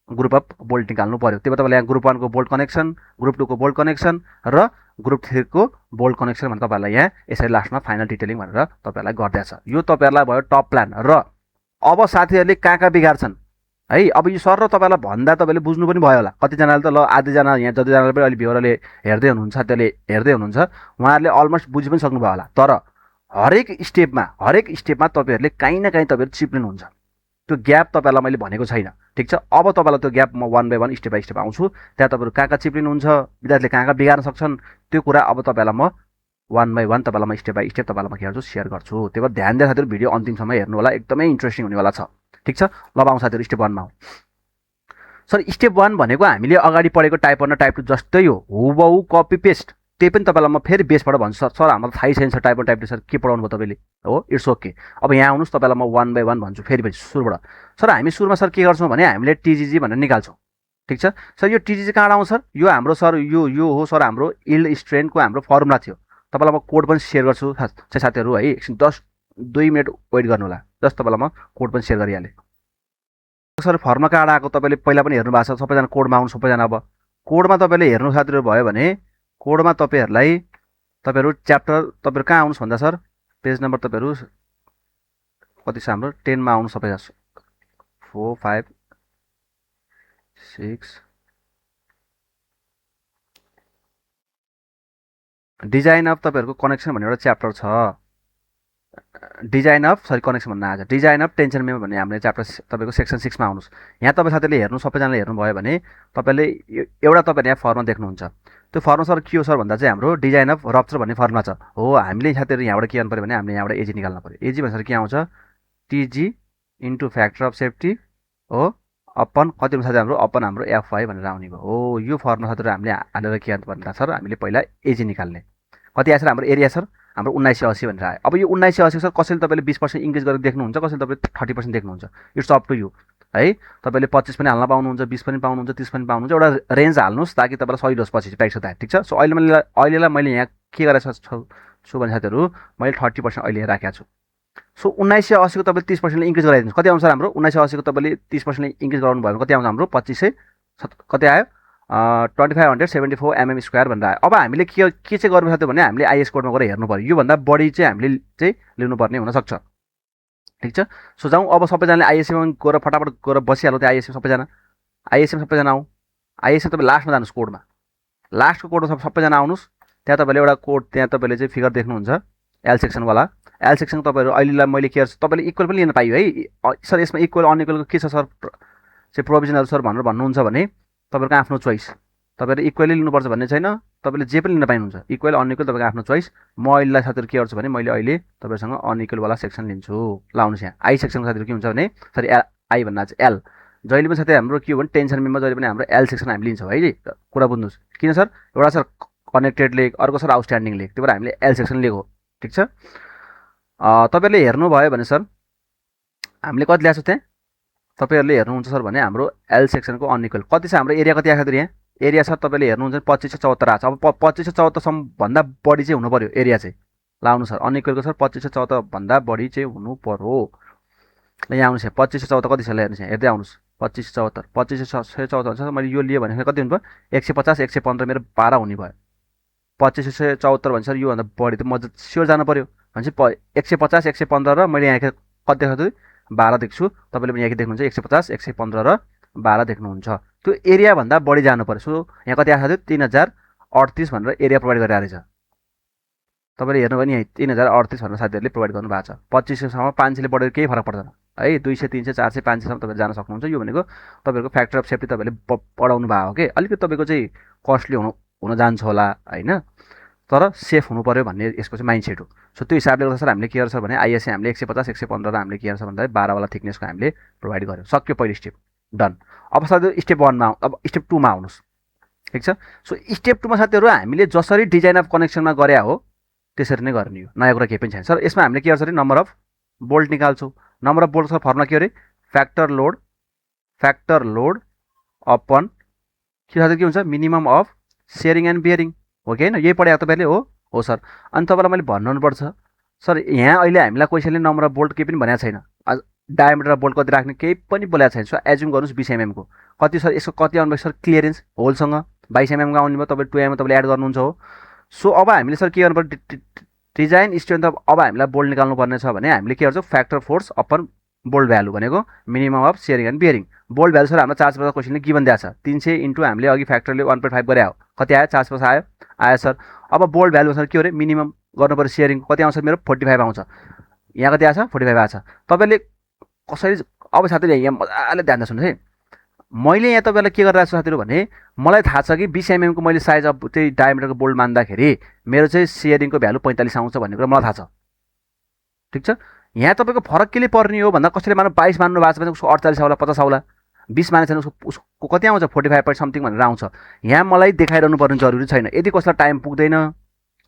ग्रुप अफ बोल्ट निकाल्नु पर्यो। त्यो तपाईँलाई यहाँ ग्रुप 1 को बोल्ट कनेक्सन ग्रुप 2 को बोल्ट कनेक्सन र ग्रुप 3 को बोल्ट कनेक्सन भनेर तपाईँहरूलाई यहाँ यसरी लास्टमा फाइनल डिटेलिङ भनेर तपाईँहरूलाई गर्दैछ। यो तपाईँहरूलाई भयो टप प्लान। र अब साथीहरूले कहाँ बिगार्छन् है अब यो सर र तपाईँलाई भन्दा तपाईँले बुझ्नु पनि भयो होला। कतिजनाले त ल आधीजना यहाँ जतिजनाले पनि अहिले भ्युवरले हेर्दै हुनुहुन्छ त्यसले हेर्दै हुनुहुन्छ उहाँहरूले अलमोस्ट बुझि पनि सक्नुभयो होला। तर हरेक स्टेपमा तपाईँहरूले काहीँ न काहीँ तपाईँहरू चिप्लिनुहुन्छ। त्यो ग्याप तपाईँहरूलाई मैले भनेको छैन। ठिक छ। अब तपाईँलाई त्यो ग्याप म 1 बाई 1 स्टेप बाई स्टेप आउँछु। त्यहाँ तपाईँहरू कहाँ चिप्लिनुहुन्छ विद्यार्थीले कहाँ बिगार्न सक्छन् त्यो कुरा अब तपाईँलाई म 1 बाई 1 तपाईँलाई म स्टेप बाई स्टेप तपाईँलाई म के गर्छु सेयर गर्छु। त्यही भएर ध्यान दिएर साथीहरू भिडियो अन्तिमसम्म हेर्नु होला एकदमै इन्ट्रेस्टिङ हुनेवाला छ। ठिक छ। ल आउँ साथीहरू स्टेप 1 मा आउँ। सर स्टेप 1 भनेको हामीले अगाडि पढेको टाइप 1 र टाइप 2 जस्तै हो हुबहु कपी पेस्ट। त्यही पनि तपाईँलाई म फेरि बेसबाट भन्छु सर हाम्रो थाहै छैन सर टाइप 1 टाइप 2 सर के पढाउनु भयो तपाईँले हो इट्स ओके। अब यहाँ आउनुहोस् तपाईँलाई म 1 बाई 1 भन्छु फेरि सुरुबाट। सर हामी सुरुमा सर के गर्छौँ भने हामीले टिजिजी भनेर निकाल्छौँ। ठिक छ। सर यो टिजिजी कहाँबाट आउँछ सर यो हाम्रो सर यो हो सर हाम्रो यील्ड स्ट्रेन्थको हाम्रो फर्मुला थियो। तपाईँलाई म कोड पनि सेयर गर्छु साथीहरू है एकछिन 2 मिनट वेट गर्नु होला जस्ट तपाईँलाई म कोड पनि सेयर गरिहालेँ। सर फर्मुला कहाँबाट आएको तपाईँले पहिला पनि हेर्नु भएको छ सबैजना कोडमा आउनु सबैजना। अब कोडमा तपाईँले हेर्नु साथीहरू भयो भने कोडमा तपाईँहरू च्याप्टर तपाईँहरू कहाँ आउनुहोस् भन्दा सर पेज नम्बर तपाईँहरू कति छ हाम्रो 10 मा आउनु सबै 4 5 6 डिजाइन अफ तपाईँहरूको कनेक्सन भन्ने एउटा च्याप्टर छ डिजाइन अफ कनेक्सन भन्न आज डिजाइन अफ टेन्सन मेमो भन्ने हाम्रो च्याप्टर तपाईँको सेक्सन 6 मा आउनुहोस् यहाँ तपाईँ साथीले हेर्नु सबैजनाले हेर्नुभयो भने तपाईँले एउटा तपाईँले यहाँ फर्मुला देख्नुहुन्छ त्यो फर्मुला सर के हो सर भन्दा चाहिँ हाम्रो डिजाइन अफ रप्चर भन्ने फर्मुला छ हो हामीले साथीहरू यहाँबाट के गर्नु पऱ्यो भने हामीले यहाँबाट एजी निकाल्नु पऱ्यो एजी भनेर के आउँछ टिजी इन्टु फ्याक्टर अफ सेफ्टी हो अपन कति साथी हाम्रो अपन हाम्रो एफआई भनेर आउने भयो हो यो फर्मुला साथीहरू हामीले हालेर के गर्नु पर्दा सर हामीले पहिला एजी निकाल्ने कति आयो सर हाम्रो एरिया सर हाम्रो 1980 भनेर आयो अब यो 1980 सर कसैले तपाईँले 20% इन्क्रिज गरेर देख्नुहुन्छ कसैले तपाईँले 30% देख्नुहुन्छ इट्स अप टु यु है तपाईँले 25 पनि हाल्न पाउनुहुन्छ 20 पनि पाउनुहुन्छ 30 पनि पाउनुहुन्छ एउटा रेन्ज हाल्नुहोस् ताकि तपाईँलाई सही होस् पछि प्र्याक्टिस हुँदा ठिक छ सो अहिलेलाई मैले यहाँ के गरेको छु भने साथीहरू मैले 30% अहिले राखेको छु सो 1980 को तपाईँले 30% इन्क्रिज गराइदिनुहोस् कति आउँछ हाम्रो 1980 को तपाईँले 30% इन्क्रिज गराउनु भयो भने कति आउँछ हाम्रो 2500 कति आयो 2574 mm स्क्वायर भनेर आयो अब हामीले के चाहिँ गर्नु सक्यो भने हामीले आइएस कोडमा गएर हेर्नु पर्यो योभन्दा बढी चाहिँ हामीले चाहिँ लिनुपर्ने हुनसक्छ ठिक छ सो जाउँ अब सबैजनाले आइएसएममा गएर फटाफट गएर बसिहाल्यो त्यो आइएसएम सबैजना आउँ आइएसएम तपाईँ लास्टमा जानुहोस् कोडमा लास्टको कोडमा सबैजना आउनुहोस् त्यहाँ तपाईँले एउटा कोड त्यहाँ तपाईँले चाहिँ फिगर देख्नुहुन्छ एल सेक्सनवाला एल सेक्सन तपाईँहरू अहिलेलाई मैले के तपाईँले इक्वल पनि लिन पाइयो है सर यसमा इक्वल अनइक्वलको के छ सर चाहिँ प्रोभिजनहरू सर भनेर भन्नुहुन्छ भने तपाईँहरूको आफ्नो चोइस तपाईँले इक्वली लिनुपर्छ भन्ने छैन तपाईँले जे पनि लिन पाइनुहुन्छ इक्वल अनइक्वल तपाईँको आफ्नो चोइस म अहिलेलाई साथीहरू के गर्छु भने मैले अहिले तपाईँसँग अनइक्वलवाला सेक्सन लिन्छु लाउनुहोस् यहाँ आई सेक्सनको साथीहरू के हुन्छ भने सरी आई भन्दा चाहिँ एल जहिले पनि साथै हाम्रो के हो भने टेन्सन मेममा जहिले पनि हाम्रो एल सेक्सन हामी लिन्छौँ है कुरा बुझ्नुहोस् किन सर एउटा सर कनेक्टेड लेक अर्को सर आउटस्ट्यान्डिङ लेक त्यही भएर हामीले एल सेक्सन लिएको ठिक छ तपाईँहरूले हेर्नुभयो भने सर हामीले कति ल्याएको छ त्यहाँ तपाईँहरूले हेर्नुहुन्छ सर भने हाम्रो एल सेक्सनको अनइक्वल कति छ हाम्रो एरिया कति आएको छ यहाँ एरिया सर तपाईँले हेर्नुहुन्छ 2574 आएको छ अब 2574 भन्दा बढी चाहिँ हुनु पऱ्यो एरिया चाहिँ लाउनु सर अनइक्वलको सर 2574 भन्दा बढी चाहिँ हुनु पर्यो यहाँ आउनुहोस् यहाँ 2574 कति छ हेर्नुहोस् यहाँ हेर्दै आउनुहोस् 2574 छ मैले यो लिएँ भने कति हुनुभयो 150 115 मेरो 12 हुने भयो 2574 भने सर योभन्दा बढी त म स्योर जानु पऱ्यो भनेपछि 150 115 र मैले यहाँ कति देखाउँछु 12 देख्छु तपाईँले पनि यहाँ देख्नुहुन्छ 150 115 र 12 देख्नुहुन्छ त्यो एरियाभन्दा बढी जानु पर्यो सो यहाँ कति आएको थियो 3038 भनेर एरिया प्रोभाइड गरेर रहेछ तपाईँले हेर्नुभयो भने यहाँ 3038 भनेर साथीहरूले प्रोभाइड गर्नुभएको छ 2500सम्म 500ले बढेर केही फरक पर्दैन है 200 300 400 500सम्म तपाईँले जान सक्नुहुन्छ यो भनेको तपाईँहरूको फ्याक्टर अफ सेफ्टी तपाईँले पढाउनु भएको हो कि अलिकति तपाईँको चाहिँ कस्टली हुन जान्छ होला होइन तर सेफ हुनु पर्यो भन्ने यसको चाहिँ माइन्ड सेट हो सो त्यो हिसाबले गर्दा सर हामीले के गर्छ भने आइएसए हामीले 150 115 र हामीले के गर्छ भन्दा 12 वाला थिकनेसको हामीले प्रोभाइड गर्यो सक्यो पहिलो स्टेप डन अब साथीहरू स्टेप 1 मा अब स्टेप 2 मा आउनुहोस् ठिक छ सो स्टेप 2 मा साथीहरू हामीले जसरी डिजाइन अफ कनेक्सनमा गरे हो त्यसरी नै गर्ने हो नयाँ कुरा केही पनि छैन सर यसमा हामीले के गर्छ नम्बर अफ बोल्ट निकाल्छौँ number of bolt sir formula के अरे फ्याक्टर लोड अपन के साथी के हुन्छ minimum of shearing and bearing हो कि होइन यही पढाएको तपाईँले हो सर अनि तपाईँलाई मैले भन्नुपर्छ सर यहाँ अहिले हामीलाई कसैले नम्बर अफ बोल्ट केही पनि भनेको छैन डायमिटर बोल्ट कति राख्ने केही पनि बोलेको छैन सो एज्युम गर्नुहोस् 20 mm को कति सर यसको कति आउनुभयो सर क्लियरेन्स होलसँग 22 mm को आउनु भयो तपाईँ 2 mm तपाईँले एड गर्नुहुन्छ हो सो अब हामीले सर के गर्नु पर्यो डिजाइन स्ट्रेन्थ अब हामीलाई बोल्ट निकाल्नु पर्ने छ भने हामीले के गर्छौँ factor force upon bolt value भनेको minimum of shearing and bearing bolt value sir हाम्रो 4% क्वेसनले गिभन दिएको छ 300 इन्टु हामीले अघि फ्याक्टरले 1.5 गरे हो कति आयो 4% आयो सर अब बोल्ट भ्यालु सर के हो अरे मिनिमम गर्नु पर्यो सेयरिङ कति आउँछ मेरो 45 आउँछ यहाँ कति आछ 45 आछ तपाईँले कसरी अब साथीले यहाँ मजाले ध्यान सुन्नुहोस् है मैले यहाँ तपाईँलाई के गरिरहेको छु साथीहरू भने मलाई थाहा छ कि 20 mm को मैले साइज अब त्यही डायमिटरको बोल्ट मान्दाखेरि मेरो चाहिँ सेयरिङको भ्यालु 45 आउँछ भन्ने कुरा मलाई थाहा छ ठिक छ यहाँ तपाईँको फरक के पर्ने हो भन्दा कसैले मान्नु 22 मान्नु भएको छ भने उसको 48 आउला 50 आउला 20 माने छैन उसको कति आउँछ 45 समथिङ भनेर आउँछ यहाँ मलाई देखाइरहनु पर्ने जरुरी छैन यदि कसैलाई टाइम पुग्दैन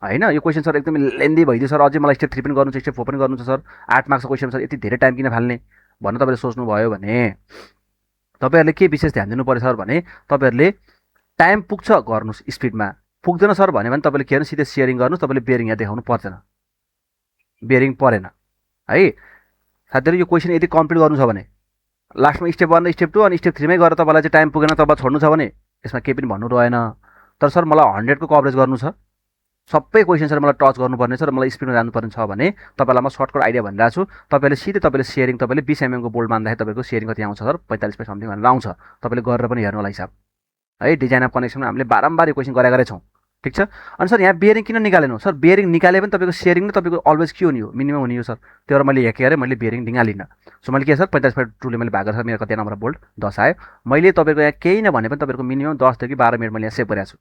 होइन यो क्वेसन सर एकदमै लेन्दी भइदियो सर अझै मलाई स्टेप 3 पनि गर्नु छ स्टेप 4 पनि गर्नु छ सर 8 मार्क्सको क्वेसन सर यति धेरै टाइम किन फाल्ने भनेर तपाईँले सोच्नुभयो भने तपाईँहरूले के विशेष ध्यान दिनु पर्यो सर भने तपाईँहरूले टाइम पुग्छ गर्नुहोस् स्पिडमा पुग्दैन सर भन्यो भने तपाईँले के गर्नु सिधै सेयरिङ गर्नुहोस् तपाईँले बेयरिङ यहाँ देखाउनु पर्दैन बेयरिङ परेन है साथीहरू यो क्वेसन यदि कम्प्लिट गर्नु छ भने लास्टमा स्टेप 1 र स्टेप 2 अनि स्टेप 3 मै गएर तपाईँलाई चाहिँ टाइम पुगेन तपाईँ छोड्नु छ भने यसमा केही पनि भन्नु रहेन तर सर मलाई 100 को कभरेज गर्नु छ, सबै क्वेसन सर मलाई टच गर्नुपर्ने छ र मलाई स्पिडमा जानुपर्ने छ भने तपाईँलाई म सर्टकट आइडिया भनिरहेको छु। तपाईँले सिधै तपाईँले सेयरिङ तपाईँले 20 mm को बोल्ड बान्दाखेरि तपाईँको सेयरिङ कति आउँछ सर 45 बाइ समथिङ भनेर आउँछ। तपाईँले गरेर पनि हेर्नु होला हिसाब है। डिजाइन अफ कनेक्सनमा हामीले बारम्बार यो क्वेसन गरेकै छौँ, ठिक छ। अनि सर यहाँ बेयरिङ किन निकालेनु सर? बेयरिङ निकाले पनि तपाईँको सेयरिङ नै तपाईँको अलवेज के हुने हो, मिनिमम हुने हो सर। त्यो भएर मैले हेरेँ अरे मैले बेयरिङ निकालिनँ। सो मैले के सर 45/2ले मैले भाग गरेर मेरो कति नम्बर बोल्ट 10 आयो। मैले तपाईँको यहाँ केही नभने पनि तपाईँको मिनिमम 10 देखि 12 मिनट मैले यहाँ सेभ गरेको छु,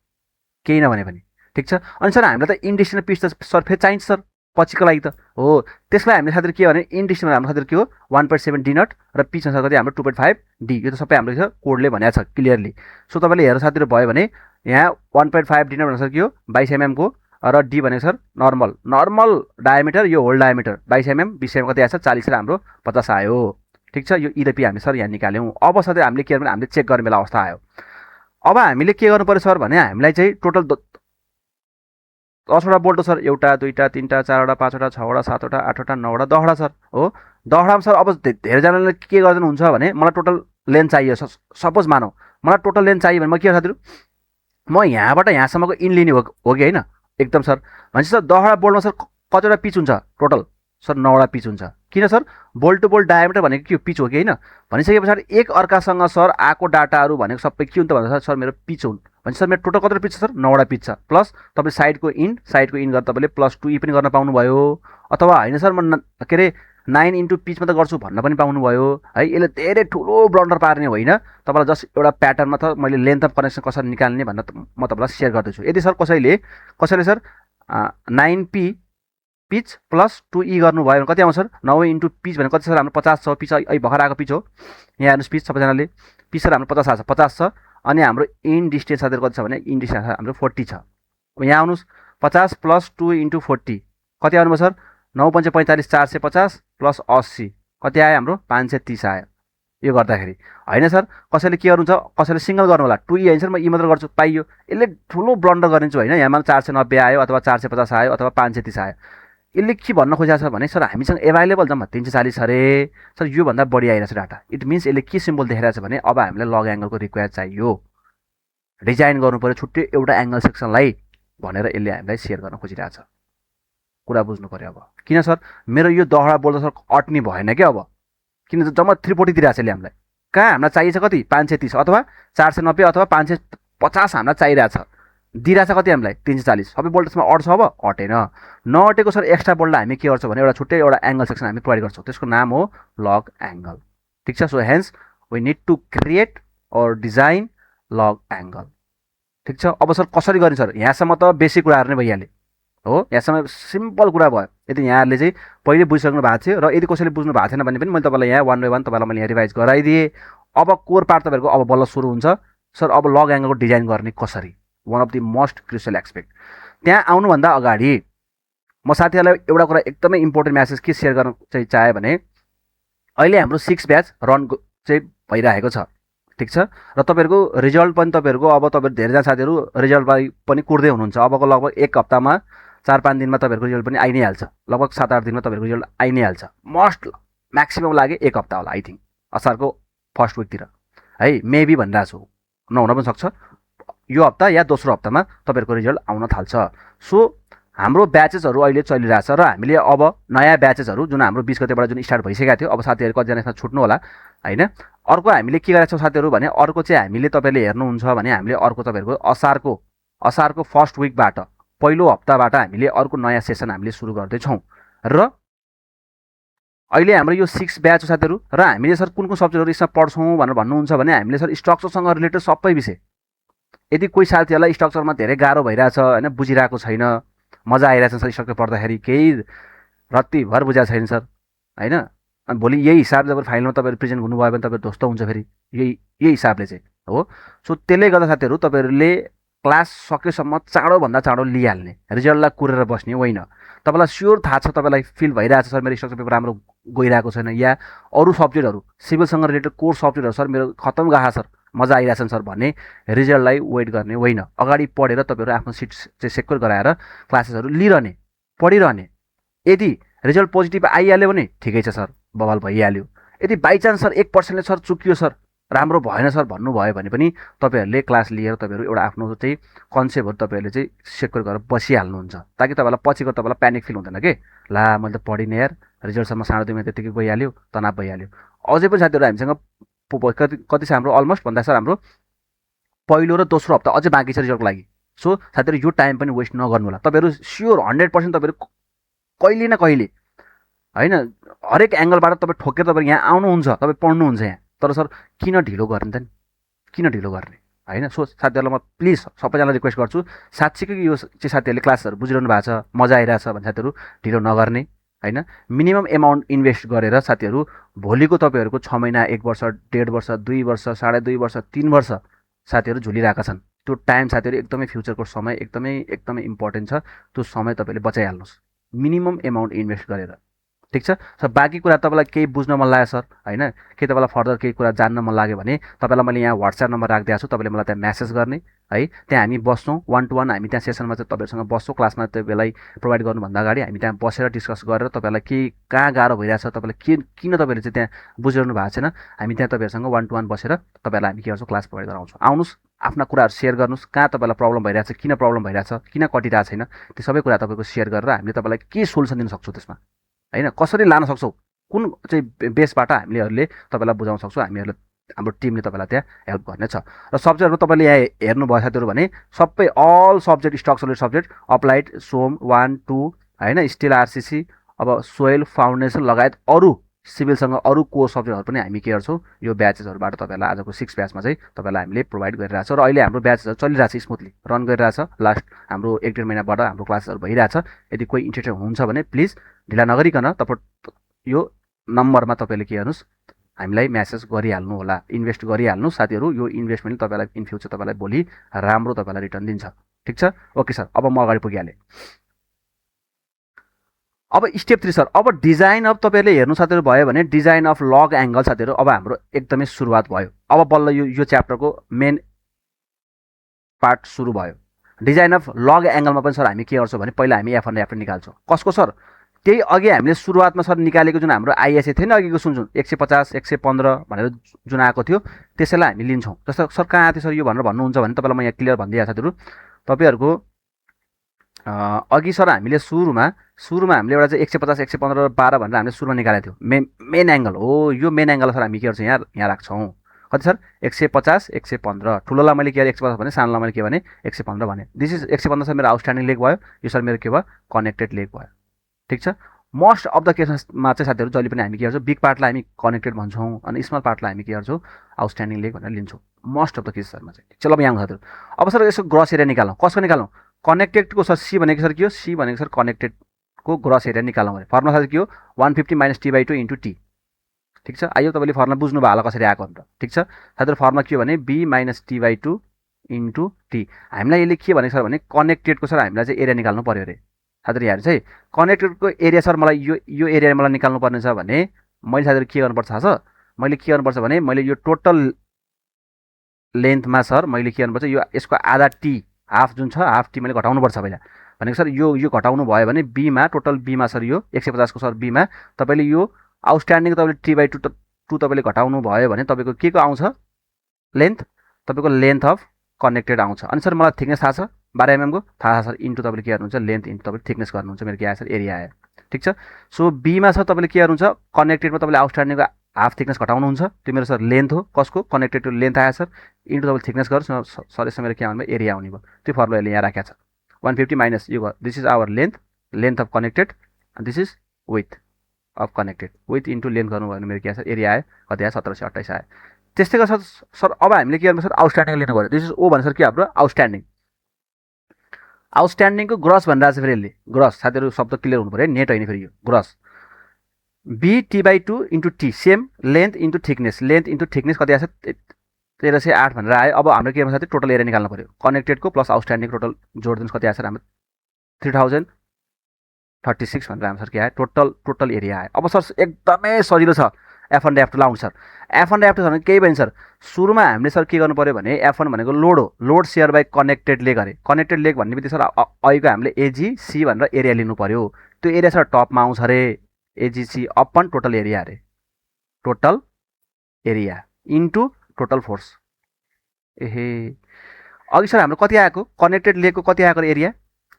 केही नभने पनि, ठिक छ। अनि सर हामीलाई त इन्डिस्टेन्स पिच त सर फेरि चाहिन्छ सर पछिको लागि त हो। त्यसलाई हामीले खातिर के भने इन्डिस्टेन्स हाम्रो खातिर के हो 1.7 डी नट र पिच अनुसार कति हाम्रो 2.5 डी। यो त सबै हाम्रो छ कोडले भनेको छ क्लियरली। सो तपाईँले हेर्नु साथीहरू भयो भने यहाँ 1.5 डी नट भनेको सर के हो 22 mm को र डी भनेको सर नर्मल डायमिटर, यो होल डायमिटर 22 mm 20 mm कति आएछ 40 र हाम्रो 50 आयो, ठिक छ। यो ई र पी हामी सर यहाँ निकाल्यौँ। अब सर हामीले के गर्ने हामीले चेक गर्ने बेला अवस्था आयो। अब हामीले के गर्नु पर्यो सर भने हामीलाई चाहिँ टोटल 10वटा बोल्ट सर 1 2 3 4 5 6 7 8 9 10वटा सर हो। 10वटामा सर अब धेरैजनाले के गर्नुहुन्छ भने मलाई टोटल लेन्थ चाहियो। सपोज मानौ मलाई टोटल लेन्थ चाहियो भने म के साथीहरू म यहाँबाट यहाँसम्मको इन लिने हो कि होइन एकदम सर। भनेपछि सर 10वटा बोल्टमा सर कतिवटा पिच हुन्छ टोटल सर 9वटा पिच हुन्छ। किन sir bolt to bolt diameter भनेको के पिच हो कि होइन। भनिसके पछाडि एक अर्कासँग सर आएको डाटाहरू भनेको सबै के हुन्छ भन्दा सर मेरो पिच हुन्। भनेपछि सर मेरो टोटल कतिवटा पिच छ सर 9वटा पिच छ। प्लस तपाईँ साइडको इन गरेर तपाईँले +2 पनि गर्न पाउनुभयो। अथवा होइन सर म के अरे 9 इन्टु पिचमा त गर्छु भन्न पनि पाउनुभयो है। यसले धेरै ठुलो ब्लन्डर पार्ने होइन। तपाईँलाई जस्ट एउटा प्याटर्नमा त मैले लेन्थ अफ कनेक्सन कसरी निकाल्ने भनेर म तपाईँलाई सेयर गर्दैछु। यदि सर कसैले सर 9p पिच +2e गर्नुभयो भने कति आउँछ सर 9 इन्टु पिच भने कति सर हाम्रो 50 छ। पिच अहिले भर्खर आएको पिच हो। यहाँ हेर्नुहोस् पिच सबैजनाले पिच सर हाम्रो 50 आएको छ 50 छ। अनि हाम्रो इन डिस्टेन्स साथीहरू कति छ भने इन डिस्टेन्स हाम्रो 40 छ। अब यहाँ आउनुहोस् 50 + 2 इन्टु 40 कति आउनुभयो सर 9 × 5 = 450 + 80 कति आयो हाम्रो 530 आयो। यो गर्दाखेरि होइन सर कसैले के गर्नुहुन्छ कसैले सिङ्गल गर्नु होला 2e होइन सर म ई मात्र गर्छु पाइयो। यसले ठुलो ब्लन्डर गरिदिन्छु होइन। यहाँ मलाई 490 आयो अथवा 450 आयो अथवा 530 आयो। यसले के भन्न खोजेको छ भने सर हामीसँग एभाइलेबल जम्मा 340 अरे सर योभन्दा बढी आइरहेछ डाटा। इट मिन्स यसले के सिम्बल देखाइरहेछ भने अब हामीलाई लग एङ्गलको रिक्वायर चाहियो, डिजाइन गर्नु पऱ्यो छुट्टै एउटा एङ्गल सेक्सनलाई भनेर यसले हामीलाई सेयर गर्न खोजिरहेछ। कुरा बुझ्नु पऱ्यो। अब किन सर मेरो यो 10वटा बोल्ट सर अट्ने भएन क्या। अब किन जम्मा 340 दिइरहेछ यसले हामीलाई। कहाँ हामीलाई चाहिन्छ कति 530 अथवा 490 अथवा 550 हामीलाई चाहिरहेछ। दिइरहेछ कति हामीलाई 340। सबै बोल्टमा अट्छ अब अटेन। नअटेको सर एक्स्ट्रा बोल्टलाई हामी के गर्छौँ भने एउटा छुट्टै एउटा एङ्गल सेक्सन हामी प्रोभाइड गर्छौँ। त्यसको नाम हो लग एङ्गल, ठिक छ। So hence we need to create or design lug angle, ठिक छ। अब सर कसरी गर्ने सर यहाँसम्म त बेसिक कुराहरू नै भइहाल्यो हो। यहाँसम्म सिम्पल कुरा भयो। यदि यहाँहरूले चाहिँ पहिले बुझिसक्नु भएको थियो र यदि कसैले बुझ्नु भएको थिएन भने पनि मैले तपाईँलाई यहाँ 1 by 1 तपाईँलाई मैले यहाँ रिभाइज गराइदिएँ। अब कोर पार्ट तपाईँहरूको अब बल्ल सुरु हुन्छ सर। अब लग एङ्गलको डिजाइन गर्ने कसरी, one of the most crucial aspect. त्यहाँ आउनुभन्दा अगाडि म साथीहरूलाई एउटा कुरा एकदमै इम्पोर्टेन्ट म्यासेज के सेयर गर्न चाहिँ चाहेँ भने अहिले हाम्रो 6 ब्याच रन चाहिँ भइरहेको छ, ठिक छ। र तपाईँहरूको रिजल्ट पनि तपाईँहरूको अब तपाईँहरू धेरैजना साथीहरू रिजल्ट पनि कुर्दै हुनुहुन्छ। अबको लगभग 1 हप्तामा 4-5 दिनमा तपाईँहरूको रिजल्ट पनि आइ नै हाल्छ। लगभग 7-8 दिनमा तपाईँहरूको रिजल्ट आइ नै हाल्छ। मोस्ट म्याक्सिमम लाग्यो 1 हप्ता होला आई थिङ्क, असारको फर्स्ट विकतिर है। मेबी भनिरहेको छु, नहुन पनि सक्छ यो हप्ता या दोस्रो हप्तामा तपाईँहरूको रिजल्ट आउन थाल्छ। सो हाम्रो ब्याचेसहरू अहिले चलिरहेछ र हामीले अब नयाँ ब्याचेसहरू जुन हाम्रो 20 गतेबाट जुन स्टार्ट भइसकेको थियो अब साथीहरू कतिजना यसमा छुट्नु होला होइन। अर्को हामीले के गरेका छौँ साथीहरू भने अर्को चाहिँ हामीले तपाईँले हेर्नुहुन्छ भने हामीले अर्को तपाईँहरूको असारको फर्स्ट विकबाट पहिलो हप्ताबाट हामीले अर्को नयाँ सेसन हामीले सुरु गर्दैछौँ। र अहिले हाम्रो यो 6 ब्याच हो साथीहरू। र हामीले सर कुन सब्जेक्टहरू यसमा पढ्छौँ भनेर भन्नुहुन्छ भने हामीले सर स्ट्रक्चरसँग रिलेटेड सबै विषय। यदि कोही साथीहरूलाई स्ट्रक्चरमा धेरै गाह्रो भइरहेछ होइन, बुझिरहेको छैन, मजा आइरहेछ सर स्ट्रक्चर पढ्दाखेरि केही रत्तिभर बुझाएको छैन सर होइन, अनि भोलि यही हिसाबले तपाईँ फाइनलमा तपाईँहरू प्रेजेन्ट हुनुभयो भने तपाईँहरू ध्वस्त हुन्छ फेरि यही हिसाबले चाहिँ हो। सो त्यसले गर्दा साथीहरू तपाईँहरूले क्लास सकेसम्म चाँडोभन्दा चाँडो लिइहाल्ने, रिजल्टलाई कुरेर बस्ने होइन। तपाईँलाई स्योर थाहा छ, तपाईँलाई फिल भइरहेछ सर मेरो स्ट्रक्चर पेपर राम्रो गइरहेको छैन या अरू सब्जेक्टहरू सिभिलसँग रिलेटेड कोर सब्जेक्टहरू सर मेरो खत्तम गएको सर मजा आइरहेछ सर भन्ने रिजल्टलाई वेट गर्ने होइन। अगाडि पढेर तपाईँहरू आफ्नो सिट चाहिँ सेक्युर गराएर क्लासेसहरू लिइरहने पढिरहने। यदि रिजल्ट पोजिटिभ आइहाल्यो भने ठिकै छ सर, बवाल भइहाल्यो। यदि बाइचान्स सर 1%ले सर चुकियो सर राम्रो भएन सर भन्नुभयो भने पनि तपाईँहरूले क्लास लिएर तपाईँहरू एउटा आफ्नो चाहिँ कन्सेप्टहरू तपाईँहरूले चाहिँ सेक्योर गरेर बसिहाल्नुहुन्छ ताकि तपाईँलाई पछिको तपाईँलाई प्यानिक फिल हुँदैन कि ला मैले त पढिनँ यार रिजल्टसम्म 2.5 महिना त्यतिकै गइहाल्यो तनाव भइहाल्यो अझै पनि साथीहरू हामीसँग कति छ हाम्रो अलमोस्ट भन्दा सर हाम्रो पहिलो र दोस्रो हप्ता अझै बाँकी छ रिजल्टको लागि सो साथीहरू यो टाइम पनि वेस्ट नगर्नु होला तपाईँहरू स्योर 100% तपाईँहरू कहिले न कहिले होइन हरेक एङ्गलबाट तपाईँ ठोकेर तपाईँ यहाँ आउनुहुन्छ तपाईँ पढ्नुहुन्छ यहाँ तर सर किन ढिलो गर्ने त नि किन ढिलो गर्ने होइन सो साथीहरूलाई म प्लिज सबैजनालाई रिक्वेस्ट गर्छु साँच्चीकै यो चाहिँ साथीहरूले क्लासहरू बुझिरहनु भएको छ मजा आइरहेछ भने साथीहरू ढिलो नगर्ने होइन मिनिमम एमाउन्ट इन्भेस्ट गरेर साथीहरू भोलिको तपाईँहरूको 6 महिना 1 वर्ष 1.5 वर्ष 2 वर्ष 2.5 वर्ष 3 वर्ष साथीहरू झुलिरहेका छन् त्यो टाइम साथीहरू एकदमै फ्युचरको समय एकदमै इम्पोर्टेन्ट छ त्यो समय तपाईँले बचाइहाल्नुहोस् मिनिमम एमाउन्ट इन्भेस्ट गरेर ठिक छ सर बाँकी कुरा तपाईँलाई केही बुझ्न मन लाग्यो सर होइन के तपाईँलाई फर्दर केही कुरा जान्न मन लाग्यो भने तपाईँलाई मैले यहाँ व्हाट्सएप नम्बर राखिदिएको छु तपाईँले मलाई त्यहाँ म्यासेज गर्ने है त्यहाँ हामी बस्छौँ 1 to 1 हामी त्यहाँ सेसनमा चाहिँ तपाईँहरूसँग बस्छौँ क्लासमा तपाईँलाई प्रोभाइड गर्नुभन्दा अगाडि हामी त्यहाँ बसेर डिस्कस गरेर तपाईँलाई के कहाँ गाह्रो भइरहेछ तपाईँलाई किन तपाईँहरूले चाहिँ त्यहाँ बुझिरहनु भएको छैन हामी त्यहाँ तपाईँहरूसँग 1 to 1 बसेर तपाईँलाई हामी के गर्छौँ क्लास प्रोभाइड गराउँछौँ आउनुहोस् आफ्ना कुराहरू सेयर गर्नुहोस् कहाँ तपाईँलाई प्रब्लम भइरहेछ किन प्रब्लम भइरहेछ किन कटिरहेको छैन त्यो सबै कुरा तपाईँको सेयर गरेर हामीले तपाईँलाई के सोल्युसन दिन सक्छौँ त्यसमा होइन कसरी लान सक्छौँ कुन चाहिँ बेसबाट हामीहरूले तपाईँलाई बुझाउन सक्छौँ हामीहरूले हाम्रो टिमले तपाईँलाई त्यहाँ हेल्प गर्नेछ र सब्जेक्टहरू तपाईँले यहाँ हेर्नुभयो साथीहरू भने सबै all subject structural subject applied some 1 2 होइन स्टिल आरसिसी अब सोइल फाउन्डेसन लगायत अरू सिभिलसँग अरू कोर सब्जेक्टहरू पनि हामी के गर्छौँ यो ब्याचेसहरूबाट तपाईँलाई आजको 6 ब्याचमा चाहिँ तपाईँलाई हामीले प्रोभाइड गरिरहेछ र अहिले हाम्रो ब्याचहरू चलिरहेछ स्मुथली रन गरिरहेछ लास्ट हाम्रो 1.5 महिनाबाट हाम्रो क्लासहरू भइरहेछ यदि कोही इन्ट्रेस्टेड हुनुहुन्छ भने प्लिज ढिला नगरिकन तपाईँ यो नम्बरमा तपाईँले के गर्नुहोस् हामीलाई म्यासेज गरिहाल्नु होला इन्भेस्ट गरिहाल्नु साथीहरू यो इन्भेस्टमेन्टले तपाईँलाई इन फ्युचर तपाईँलाई भोलि राम्रो तपाईँलाई रिटर्न दिन्छ ठिक छ ओके सर अब म अगाडि पुगिहालेँ अब स्टेप 3 सर अब डिजाइन अफ तपाईँले हेर्नु साथीहरू भयो भने डिजाइन अफ लग एङ्गल साथीहरू अब हाम्रो एकदमै सुरुवात भयो अब बल्ल यो च्याप्टरको मेन पार्ट सुरु भयो डिजाइन अफ लग एङ्गलमा पनि सर हामी के गर्छौँ भने पहिला हामी F1 र F2 निकाल्छौँ कसको सर त्यही अघि हामीले सुरुवातमा सर निकालेको जुन हाम्रो आइएसए थियो नि अघिको सुन 150 115 भनेर जुन आएको थियो त्यसैलाई हामी लिन्छौँ जस्तो सर कहाँ थियो सर यो भनेर भन्नुहुन्छ भने तपाईँलाई म यहाँ क्लियर भनिदिएको साथीहरू तपाईँहरूको अघि सर हामीले सुरुमा हामीले एउटा चाहिँ 150 115 12 भनेर हामीले सुरुमा निकालेको थियो मेन एङ्गल हो यो मेन एङ्गल सर हामी के गर्छौँ यहाँ राख्छौँ कति सर 150 115 ठुलोलाई मैले के गरेँ 150 भने सानोलाई मैले के भने 115 भने दिस इज 115 सर मेरो आउटस्ट्यान्डिङ लेग भयो यो सर मेरो के भयो कनेक्टेड लेग भयो ठिक छ मोस्ट अफ द केसमा चाहिँ साथीहरू जहिले पनि हामी के गर्छौँ बिग पार्टलाई हामी कनेक्टेड भन्छौँ अनि स्मल पार्टलाई हामी के गर्छौँ आउटस्ट्यान्डिङ लेग भनेर लिन्छौँ मोस्ट अफ द केसहरूमा चाहिँ ठिक छ ल यहाँ साथीहरू अब सर यसको ग्रस एरिया निकालौँ कसको निकालौँ कनेक्टेडको सर सी भनेको सर के हो सी भनेको सर कनेक्टेडको ग्रस एरिया निकालौँ भने फर्मुला सर के हो 150 - t/2 * t ठिक छ आयो तपाईँले फर्मुला बुझ्नुभयो होला कसरी आएको भनेर ठिक छ साथीहरू फर्मुला के हो भने b - t/2 * t हामीलाई यसले के भनेको सर भने कनेक्टेडको सर हामीलाई चाहिँ एरिया निकाल्नु पर्यो अरे साथीहरू यहाँ चाहिँ कनेक्टेडको एरिया सर मलाई यो एरिया मलाई निकाल्नु पर्ने छ भने मैले साथीहरू के गर्नुपर्छ थाहा छ मैले के गर्नुपर्छ भने मैले यो टोटल लेन्थमा सर मैले के गर्नुपर्छ यो यसको आधा टी हाफ जुन छ हाफ टी मैले घटाउनुपर्छ पहिला भनेको सर यो घटाउनु भयो भने बीमा टोटल बीमा सर यो 150 को सर बीमा तपाईँले यो आउटस्ट्यान्डिङ तपाईँले t/2 तपाईँले घटाउनु भयो भने तपाईँको के को आउँछ लेन्थ तपाईँको लेन्थ अफ कनेक्टेड आउँछ अनि सर मलाई थिकनेस थाहा छ 12 mm को थाहा छ सर इन्टु तपाईँले के गर्नुहुन्छ लेन्थ इन्टु तपाईँले थिकनेस गर्नुहुन्छ मेरो के आयो सर एरिया आयो ठिक छ सो बीमा सर तपाईँले के गर्नुहुन्छ कनेक्टेडमा तपाईँले आउटस्ट्यान्डिङको हाफ थिकनेस घटाउनुहुन्छ त्यो मेरो सर लेन्थ हो कसको कनेक्टेडको लेन्थ आयो सर इन्टु तपाईँले थिकनेस गर्नु सर यसमा मेरो के आउनु भयो एरिया आउने भयो त्यो फर्मुलाले यहाँ राखेको छ 150 माइनस यो this is our length of connected end this is width of connected width into length गर्नुभयो भने मेरो के आयो सर एरिया आयो कति आयो 1728 आयो त्यस्तै गरेर सर अब हामीले के गर्नु सर आउटस्ट्यान्डिङ लिनु पर्यो दिस इज ओ भने सर के हाम्रो आउटस्ट्यान्डिङको ग्रस भनेर चाहिँ फेरि यसले ग्रस साथीहरू शब्द क्लियर हुनु पऱ्यो नेट होइन फेरि यो gross b t/2 * t same length into thickness कति आयो 1308 भनेर आयो अब हाम्रो के गर्नु साथी टोटल एरिया निकाल्नु पर्यो कनेक्टेडको प्लस आउटस्ट्यान्डिङ टोटल जोड दिनुहोस् कति आयो सर हाम्रो 3036 भनेर आयो सर के आयो टोटल एरिया आयो अब सर एकदमै सजिलो छ F1 र F2 लाउनु सर F1 र F2 छ भने केही पनि सर सुरुमा हामीले सर के गर्नु पर्यो भने F1 भनेको लोड हो load share by connected leg अरे कनेक्टेड लेग भन्ने बित्तिकै सर अहिलेको हामीले AGC भनेर एरिया लिनु पर्यो त्यो एरिया सर टपमा आउँछ अरे AGC अपन टोटल एरिया अरे total area into total force. एहे अघि सर हाम्रो कति आएको कनेक्टेड लेगको कति आएको एरिया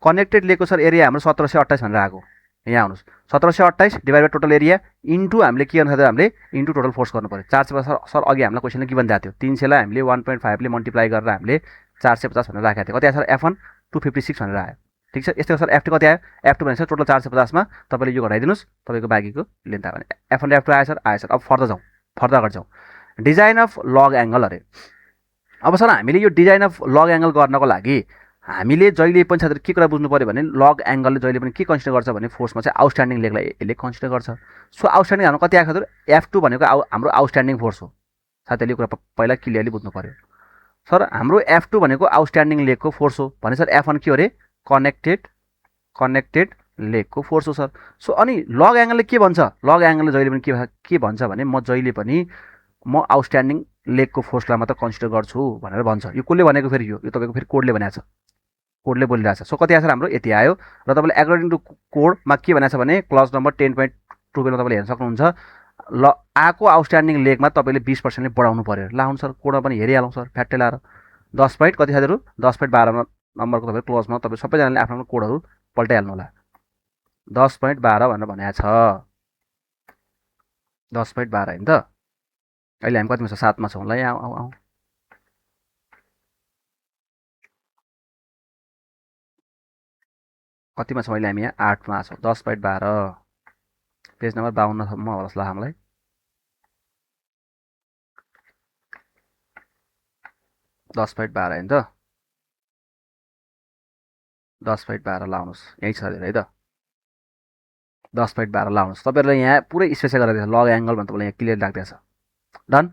कनेक्टेड लेगको सर एरिया हाम्रो 1728 भनेर आएको। यहाँ आउनुहोस् 1728 divide by total area into हामीले के गर्नु पर्यो हामीले इन्टु टोटल फोर्स गर्नु पर्यो 450 सर अघि हामीलाई क्वेसनले गिभन दिएको थियो 300 लाई हामीले 1.5 ले मल्टिप्लाई गरेर हामीले 450 भनेर राखेको थियो कति आयो सर F1 256 भनेर आयो। ठिक छ यस्तै सर F2 कति आयो F2 भनेको टोटल 450 मा तपाईँले यो घटाइदिनुहोस् तपाईँको बाँकीको लेन्थ आयो भने F1 र F2 आयो सर अब फर्दर गर्छौँ डिजाइन अफ लग एङ्गल अरे। अब सर हामीले यो डिजाइन अफ लग एङ्गल गर्नको लागि हामीले जहिले पनि छात्र के कुरा बुझ्नु पर्यो भने लग एङ्गलले जहिले पनि के कन्सिडर गर्छ भने फोर्समा चाहिँ आउटस्ट्यान्डिङ लेगलाई यसले कन्सिडर गर्छ। सो आउटस्ट्यान्डिङ हाम्रो कति आएको छ F2 भनेको हाम्रो आउटस्ट्यान्डिङ फोर्स हो साथीहरूले यो कुरा पहिला क्लियरली बुझ्नु पर्यो। सर हाम्रो F2 भनेको आउटस्ट्यान्डिङ लेगको फोर्स हो भने सर F1 के हो अरे कनेक्टेड लेगको फोर्स हो सर। सो अनि लग एङ्गलले के भन्छ लग एङ्गलले जहिले पनि के भन्छ भने म जहिले पनि म आउटस्ट्यान्डिङ लेगको फोर्सलाई मात्र कन्सिडर गर्छु भनेर भन्छ। यो कसले भनेको फेरि यो तपाईँको फेरि कोडले भनेको छ कोडले बोलिरहेको छ। सो कति आयो सर हाम्रो यति आयो र तपाईँले एकोर्डिङ टु कोडमा के भनेको छ भने क्लज नम्बर 10.12 मा तपाईँले हेर्न सक्नुहुन्छ ल आएको आउटस्ट्यान्डिङ लेगमा तपाईँले 20%ले बढाउनु पर्यो। ल आउनु सर कोडमा पनि हेरिहालौँ सर फ्याट्टै लाएर 10 पोइन्ट कति साथीहरू 10.12 नम्बरको तपाईँ क्लोजमा तपाईँ सबैजनाले आफ्नो कोडहरू पल्टाइहाल्नु होला 10.12 भनेर भनेको छ 10.12 होइन त। अहिले हामी कतिमा छ 7 मा छौँ ल यहाँ आऊ कतिमा छौँ अहिले हामी यहाँ 8 मा छौँ 10.12 पेज नम्बर 52 मा होस् ल हामीलाई 10.12 होइन त 10.12 लाउनुहोस् यही छ है त 10.12 लाउनुहोस् तपाईँहरूलाई यहाँ पुरै स्पेसिफाई गरेर लग एङ्गल भन्दा तपाईँलाई यहाँ क्लियर लाग्दैछ डन।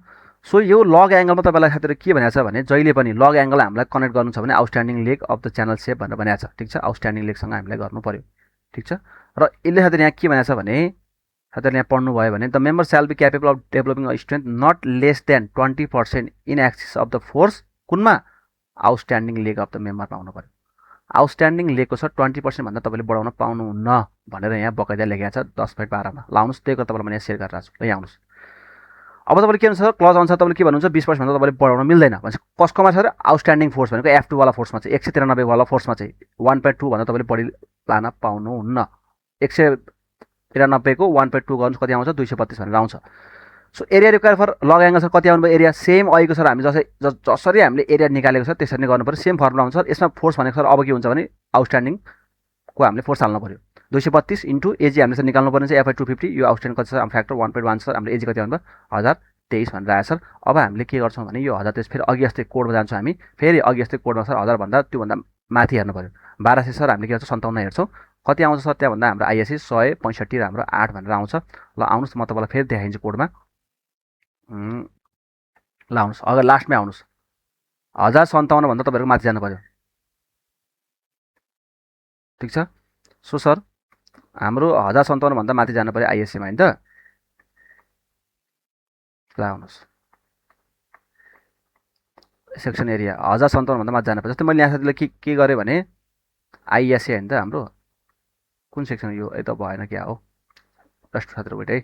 सो यो लग एङ्गलमा तपाईँलाई खातिर के भनेको छ भने जहिले पनि लग एङ्गल हामीलाई कनेक्ट गर्नु छ भने outstanding leg of the channel shape भनेर भनेको छ। ठिक छ आउटस्ट्यान्डिङ लेगसँग हामीलाई गर्नु पर्यो। ठिक छ र यसले खातिर यहाँ के भनेको छ भने खातिर यहाँ पढ्नुभयो भने the member shall be capable of developing a strength not less than 20% in excess of the force कुनमा आउटस्ट्यान्डिङ लेग अफ द मेम्बरमा आउनु पर्यो। आउटस्ट्यान्डिङ लेगको सर 20% भन्दा तपाईँले बढाउन पाउनुहुन्न भनेर यहाँ बकाइदा लेखेको छ 10.12 मा लाउनुहोस् त्यही कुरा तपाईँलाई मैले यहाँ सेयर गरेर आएको छु यहाँ आउनुहोस्। अब तपाईँले के हुन्छ क्लज अनुसार तपाईँले के भन्नुहुन्छ 20% भन्दा तपाईँले बढाउन मिल्दैन भन्छ कसकोमा छ र आउटस्ट्यान्डिङ फोर्स भनेको F2 वाला फोर्समा चाहिँ 193 वाला फोर्समा चाहिँ 1.2 भन्दा तपाईँले बढी लान पाउनुहुन्न 193 को 1.2 गर्नुहोस् कति आउँछ 232 भनेर आउँछ। So area require for lug angle sir कति आउनुभयो एरिया सेम अहिलेको सर हामी जसरी हामीले एरिया निकालेको छ त्यसरी नै गर्नु पर्यो सेम फर्मुला हुन्छ। यसमा फोर्स भनेको सर अब के हुन्छ भने आउटस्ट्यान्डिङको हामीले फोर्स हाल्नु पर्यो 232 इन्टु एजी हामीले सर निकाल्नु पर्ने चाहिँ FI 250 यो आउटस्ट्यान्डिङ कति छ फ्याक्टर 1.1 सर हाम्रो एजी कति आउनुभयो 1023 भनेर आयो सर। अब हामीले के गर्छौँ भने यो 1023 फेरि अघि जस्तै कोडमा जान्छौँ हामी फेरि अघि जस्तै कोडमा सर 1000 भन्दा त्योभन्दा माथि हेर्नु पर्यो 1200 सर हामीले के गर्छौँ 57 हेर्छौँ कति आउँछ सर त्यहाँ भन्दा हाम्रो आइएससी 165 र हाम्रो 8 भनेर आउँछ। ल आउनुहोस् म तपाईँलाई फेरि देखाइदिन्छु कोडमा ल आउनुहोस् अगाडि लास्टमै आउनुहोस् 1057 भन्दा तपाईँहरूको माथि जानु पर्यो। ठिक छ सो सर हाम्रो 1057 भन्दा माथि जानु पर्यो आइएससीमा होइन त। ल आउनुहोस् सेक्सन एरिया 1057 भन्दा माथि जानु पर्छ। जस्तै मैले यहाँ साथीलाई के गरेँ भने आइएससी होइन त हाम्रो कुन सेक्सन यो त भएन क्या हो जस्ट साथीहरू वेट है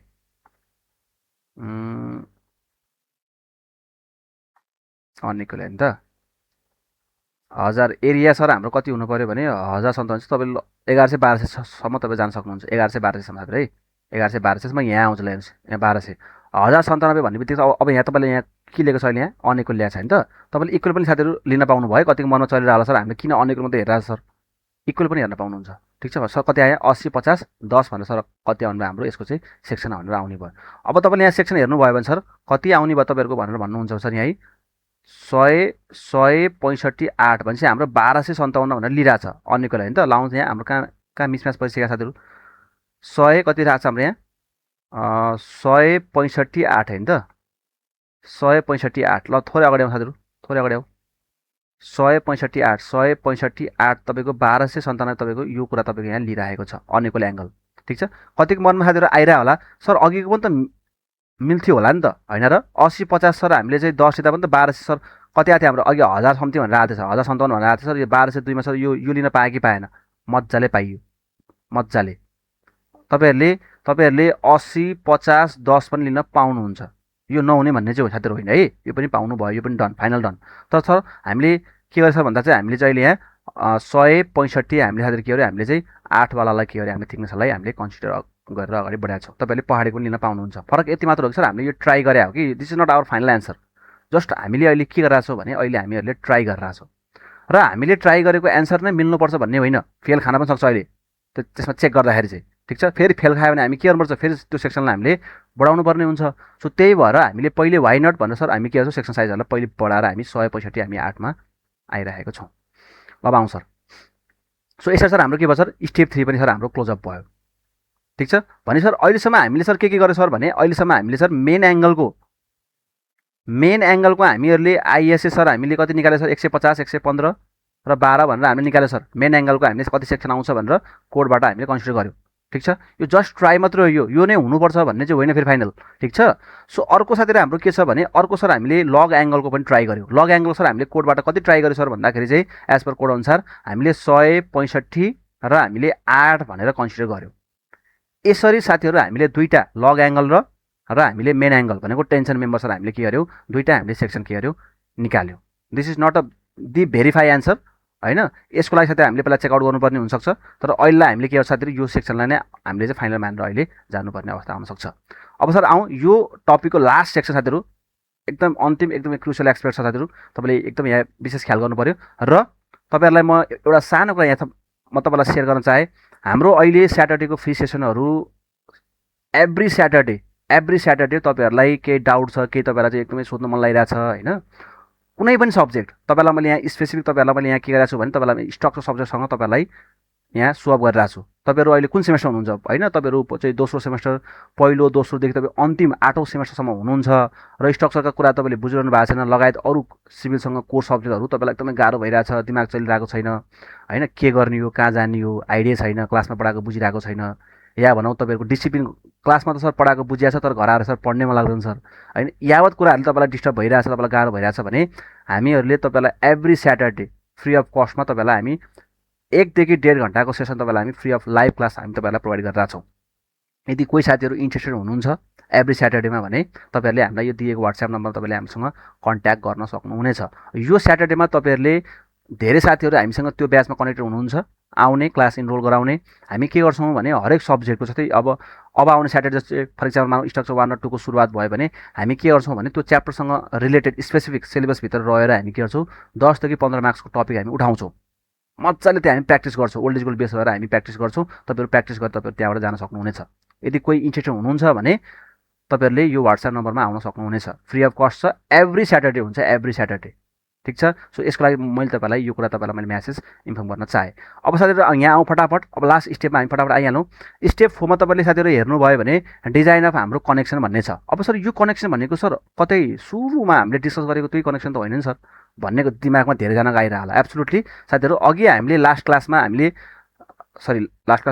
अनिकल होइन त 1000 एरिया सर हाम्रो कति हुनु पर्यो भने 1057 चाहिँ तपाईँले 1100-1200 सम्म तपाईँ जान सक्नुहुन्छ 1100-1200 सम्म है 1100-1200 सम्म यहाँ आउँछ हेर्नुहोस् यहाँ 1200 1097 भन्ने बित्तिकै अब यहाँ तपाईँले यहाँ के लिएको छ अहिले यहाँ अनिकल ल्याएको छ होइन त तपाईँले इक्वल पनि साथीहरू लिन पाउनुभयो कतिको मनमा चलिरहेको होला सर हामीले किन अनिकल मात्रै हेरिरहेको सर इक्वल पनि हेर्न पाउनुहुन्छ। ठिक छ सर कति आयो 80 50 10 भनेर सर कति आउनु भयो हाम्रो यसको चाहिँ सेक्सन भनेर आउने भयो। अब तपाईँले यहाँ सेक्सन हेर्नुभयो भने सर कति आउने भयो तपाईँहरूको भनेर भन्नुहुन्छ सर यहाँ 165.8 भनेपछि हाम्रो 1257 भनेर लिइरहेको छ अनिकल होइन त लाउँछ यहाँ हाम्रो कहाँ मिसम्याच परिसकेका साथीहरू 100 कति राख्छ हाम्रो यहाँ 165.8 होइन त 165.8 ल थोरै अगाडि आउँ साथीहरू थोरै अगाडि आऊ 165.8 तपाईँको 1297 तपाईँको यो कुरा तपाईँको यहाँ लिइरहेको छ अनिकल एङ्गल। ठिक छ कतिको मनमा साथीहरू आइरहेको होला सर अघिको पनि त मिल्थ्यो होला नि त होइन र 80-50 सर हामीले चाहिँ 10 लिँदा पनि त 1200 सर कति आएको थियो हाम्रो अघि 1000 समथिङ भनेर आएको थियो 1057 भनेर आएको थियो सर यो 1202 मा सर यो लिन पायो कि पाएन मजाले पाइयो मजाले तपाईँहरूले 80 50 10 पनि लिन पाउनुहुन्छ यो नहुने भन्ने चाहिँ साथीहरू होइन है, यो पनि पाउनु भयो, यो पनि डन, फाइनल डन। तर सर हामीले के गर्छ भन्दा चाहिँ हामीले चाहिँ अहिले यहाँ 165 हामीले साथीहरू के गर्यो, हामीले चाहिँ 8वालालाई के गर्यो, हामीले थिकनेसलाई हामीले कन्सिडर गरेर अगाडि बढाएको छौँ। तपाईँले पहाडी पनि लिन पाउनुहुन्छ। फरक यति मात्र हो कि सर हामीले यो ट्राई गरे हो कि this is not our final answer. Just हामीले अहिले के गरिरहेको छौँ भने अहिले हामीहरूले ट्राई गरिरहेको छौँ र हामीले ट्राई गरेको एन्सर नै मिल्नुपर्छ भन्ने होइन, फेल खान पनि सक्छ अहिले त्यसमा चेक गर्दाखेरि चाहिँ, ठिक छ। फेरि फेल खायो भने हामी के गर्नुपर्छ, फेरि त्यो सेक्सनलाई हामीले बढाउनु पर्ने हुन्छ। सो त्यही भएर हामीले पहिले वाइ नट भनेर सर हामी के गर्छौँ, सेक्सन साइजहरूलाई पहिले बढाएर हामी 165 हामी 8मा आइरहेको छौँ। अब आउँ सर। सो यसरी सर हाम्रो के भयो सर, स्टेप 3 पनि सर हाम्रो क्लोजअप भयो, ठिक छ। भने सर अहिलेसम्म हामीले सर के गर्यो सर भने अहिलेसम्म हामीले सर मेन एङ्गलको हामीहरूले आइएसए सर हामीले कति निकाल्यो सर, 150, 115 र 12 भनेर हामीले निकाल्यो सर। मेन एङ्गलको हामीले कति सेक्सन आउँछ भनेर कोडबाट हामीले कन्सिडर गर्यो, ठिक छ। यो जस्ट ट्राई मात्र हो, यो नै हुनुपर्छ भन्ने चाहिँ होइन फेरि फाइनल, ठिक छ। सो अर्को साथीहरू हाम्रो के छ भने अर्को सर हामीले लग एङ्गलको पनि ट्राई गर्यो। लग एङ्गल सर हामीले कोडबाट कति ट्राई गर्यो सर भन्दाखेरि चाहिँ एज पर कोड अनुसार हामीले 165 र हामीले 8 भनेर कन्सिडर गर्यो। यसरी साथीहरू हामीले दुईटा लग एङ्गल र हामीले मेन एङ्गल भनेको टेन्सन मेम्बर सर हामीले के गर्यौँ, दुईटा हामीले सेक्सन के गर्यौँ, निकाल्यौँ। This is not the verify answer होइन, यसको लागि साथै हामीले पहिला चेकआउट गर्नुपर्ने हुनसक्छ। तर अहिले हामीले के गर्छ साथीहरू, यो सेक्सनलाई नै हामीले चाहिँ फाइनल मानेर अहिले जानुपर्ने अवस्था आउनसक्छ। अब सर आउँ यो टपिकको लास्ट सेक्सन साथीहरू, एकदम अन्तिम एकदमै क्रुसियल एक्सपेक्ट छ साथीहरू, तपाईँले एकदम यहाँ विशेष ख्याल गर्नु पऱ्यो। र तपाईँहरूलाई म एउटा सानो कुरा यहाँ म तपाईँलाई सेयर गर्न चाहेँ। हाम्रो अहिले स्याटरडेको फ्री सेसनहरू एभ्री स्याटरडे तपाईँहरूलाई केही डाउट छ, केही तपाईँलाई चाहिँ एकदमै सोध्नु मन लागिरहेछ होइन, कुनै पनि सब्जेक्ट तपाईँलाई मैले यहाँ स्पेसिफिक तपाईँहरूलाई मैले यहाँ के गरिरहेको छु भने तपाईँलाई स्ट्रक्चर सब्जेक्टसँग तपाईँलाई यहाँ सोअप गरिरहेको छु। तपाईँहरू अहिले कुन सेमेस्टर हुनुहुन्छ होइन, तपाईँहरू चाहिँ दोस्रो सेमेस्टर, पहिलो दोस्रोदेखि तपाईँ अन्तिम 8औँ सेमेस्टरसम्म हुनुहुन्छ र स्ट्रक्चरका कुरा तपाईँले बुझिरहनु भएको छैन, लगायत अरू सिभिलसँग कोर सब्जेक्टहरू तपाईँलाई एकदमै गाह्रो भइरहेछ, दिमाग चलिरहेको छैन होइन, के गर्ने हो, कहाँ जाने हो, आइडिया छैन, क्लासमा पढाएको बुझिरहेको छैन, या भनौँ तपाईँहरूको डिसिप्लिन क्लासमा त सर पढाएको बुझिरहेछ तर घर आएर सर पढ्नेमा लाग्दैन सर होइन, यावत कुराहरूले तपाईँलाई डिस्टर्ब भइरहेछ, तपाईँलाई गाह्रो भइरहेछ भने हामीहरूले तपाईँलाई एभ्री स्याटरडे फ्री अफ कस्टमा तपाईँलाई हामी 1 देखि 1.5 घन्टाको सेसन तपाईँलाई हामी फ्री अफ लाइभ क्लास हामी तपाईँलाई प्रोभाइड गरिरहेको छौँ। यदि कोही साथीहरू इन्ट्रेस्टेड हुनुहुन्छ एभ्री स्याटरडेमा भने तपाईँहरूले हामीलाई यो दिएको वाट्सएप नम्बर तपाईँले हामीसँग कन्ट्याक्ट गर्न सक्नुहुनेछ। यो स्याटरडेमा तपाईँहरूले धेरै साथीहरू हामीसँग त्यो ब्याचमा कनेक्टेड हुनुहुन्छ, आउने क्लास इनरोल गराउने। हामी के गर्छौँ भने हरेक सब्जेक्टको जस्तै अब आउने स्याटरडे जस्तै फर इक्जाम्पल मानौँ स्ट्रक्चर 1 र 2 को सुरुवात भयो भने हामी के गर्छौँ भने त्यो च्याप्टरसँग रिलेटेड स्पेसिफिक सिलेबसभित्र रहेर हामी के गर्छौँ 10 देखि 15 मार्क्सको टपिक हामी उठाउँछौँ, मजाले त्यहाँ हामी प्र्याक्टिस गर्छौँ, ओल्ड इज गोल्ड बेस भएर हामी प्र्याक्टिस गर्छौँ। तपाईँहरू प्र्याक्टिस गरेर तपाईँहरू त्यहाँबाट जान सक्नुहुनेछ। यदि कोही इन्ट्रेस्टेड हुनुहुन्छ भने तपाईँहरूले यो वाट्सएप नम्बरमा आउन सक्नुहुनेछ, फ्री अफ कस्ट छ, एभ्री स्याटरडे हुन्छ, एभ्री स्याटरडे, ठिक छ। सो यसको लागि मैले तपाईँलाई यो कुरा तपाईँलाई मैले म्यासेज इन्फर्म गर्न चाहेँ। अब साथीहरू यहाँ आउँ फटाफट, अब लास्ट स्टेपमा हामी फटाफट आइहालौँ। स्टेप 4मा तपाईँले साथीहरू हेर्नुभयो भने डिजाइन अफ हाम्रो कनेक्सन भन्ने छ। अब सर यो कनेक्सन भनेको सर कतै सुरुमा हामीले डिस्कस गरेको त्यही कनेक्सन त होइन नि सर भन्नेको दिमागमा धेरैजनाको आइरहेको होला। एब्सोल्युटली साथीहरू अघि हामीले लास्ट क्लास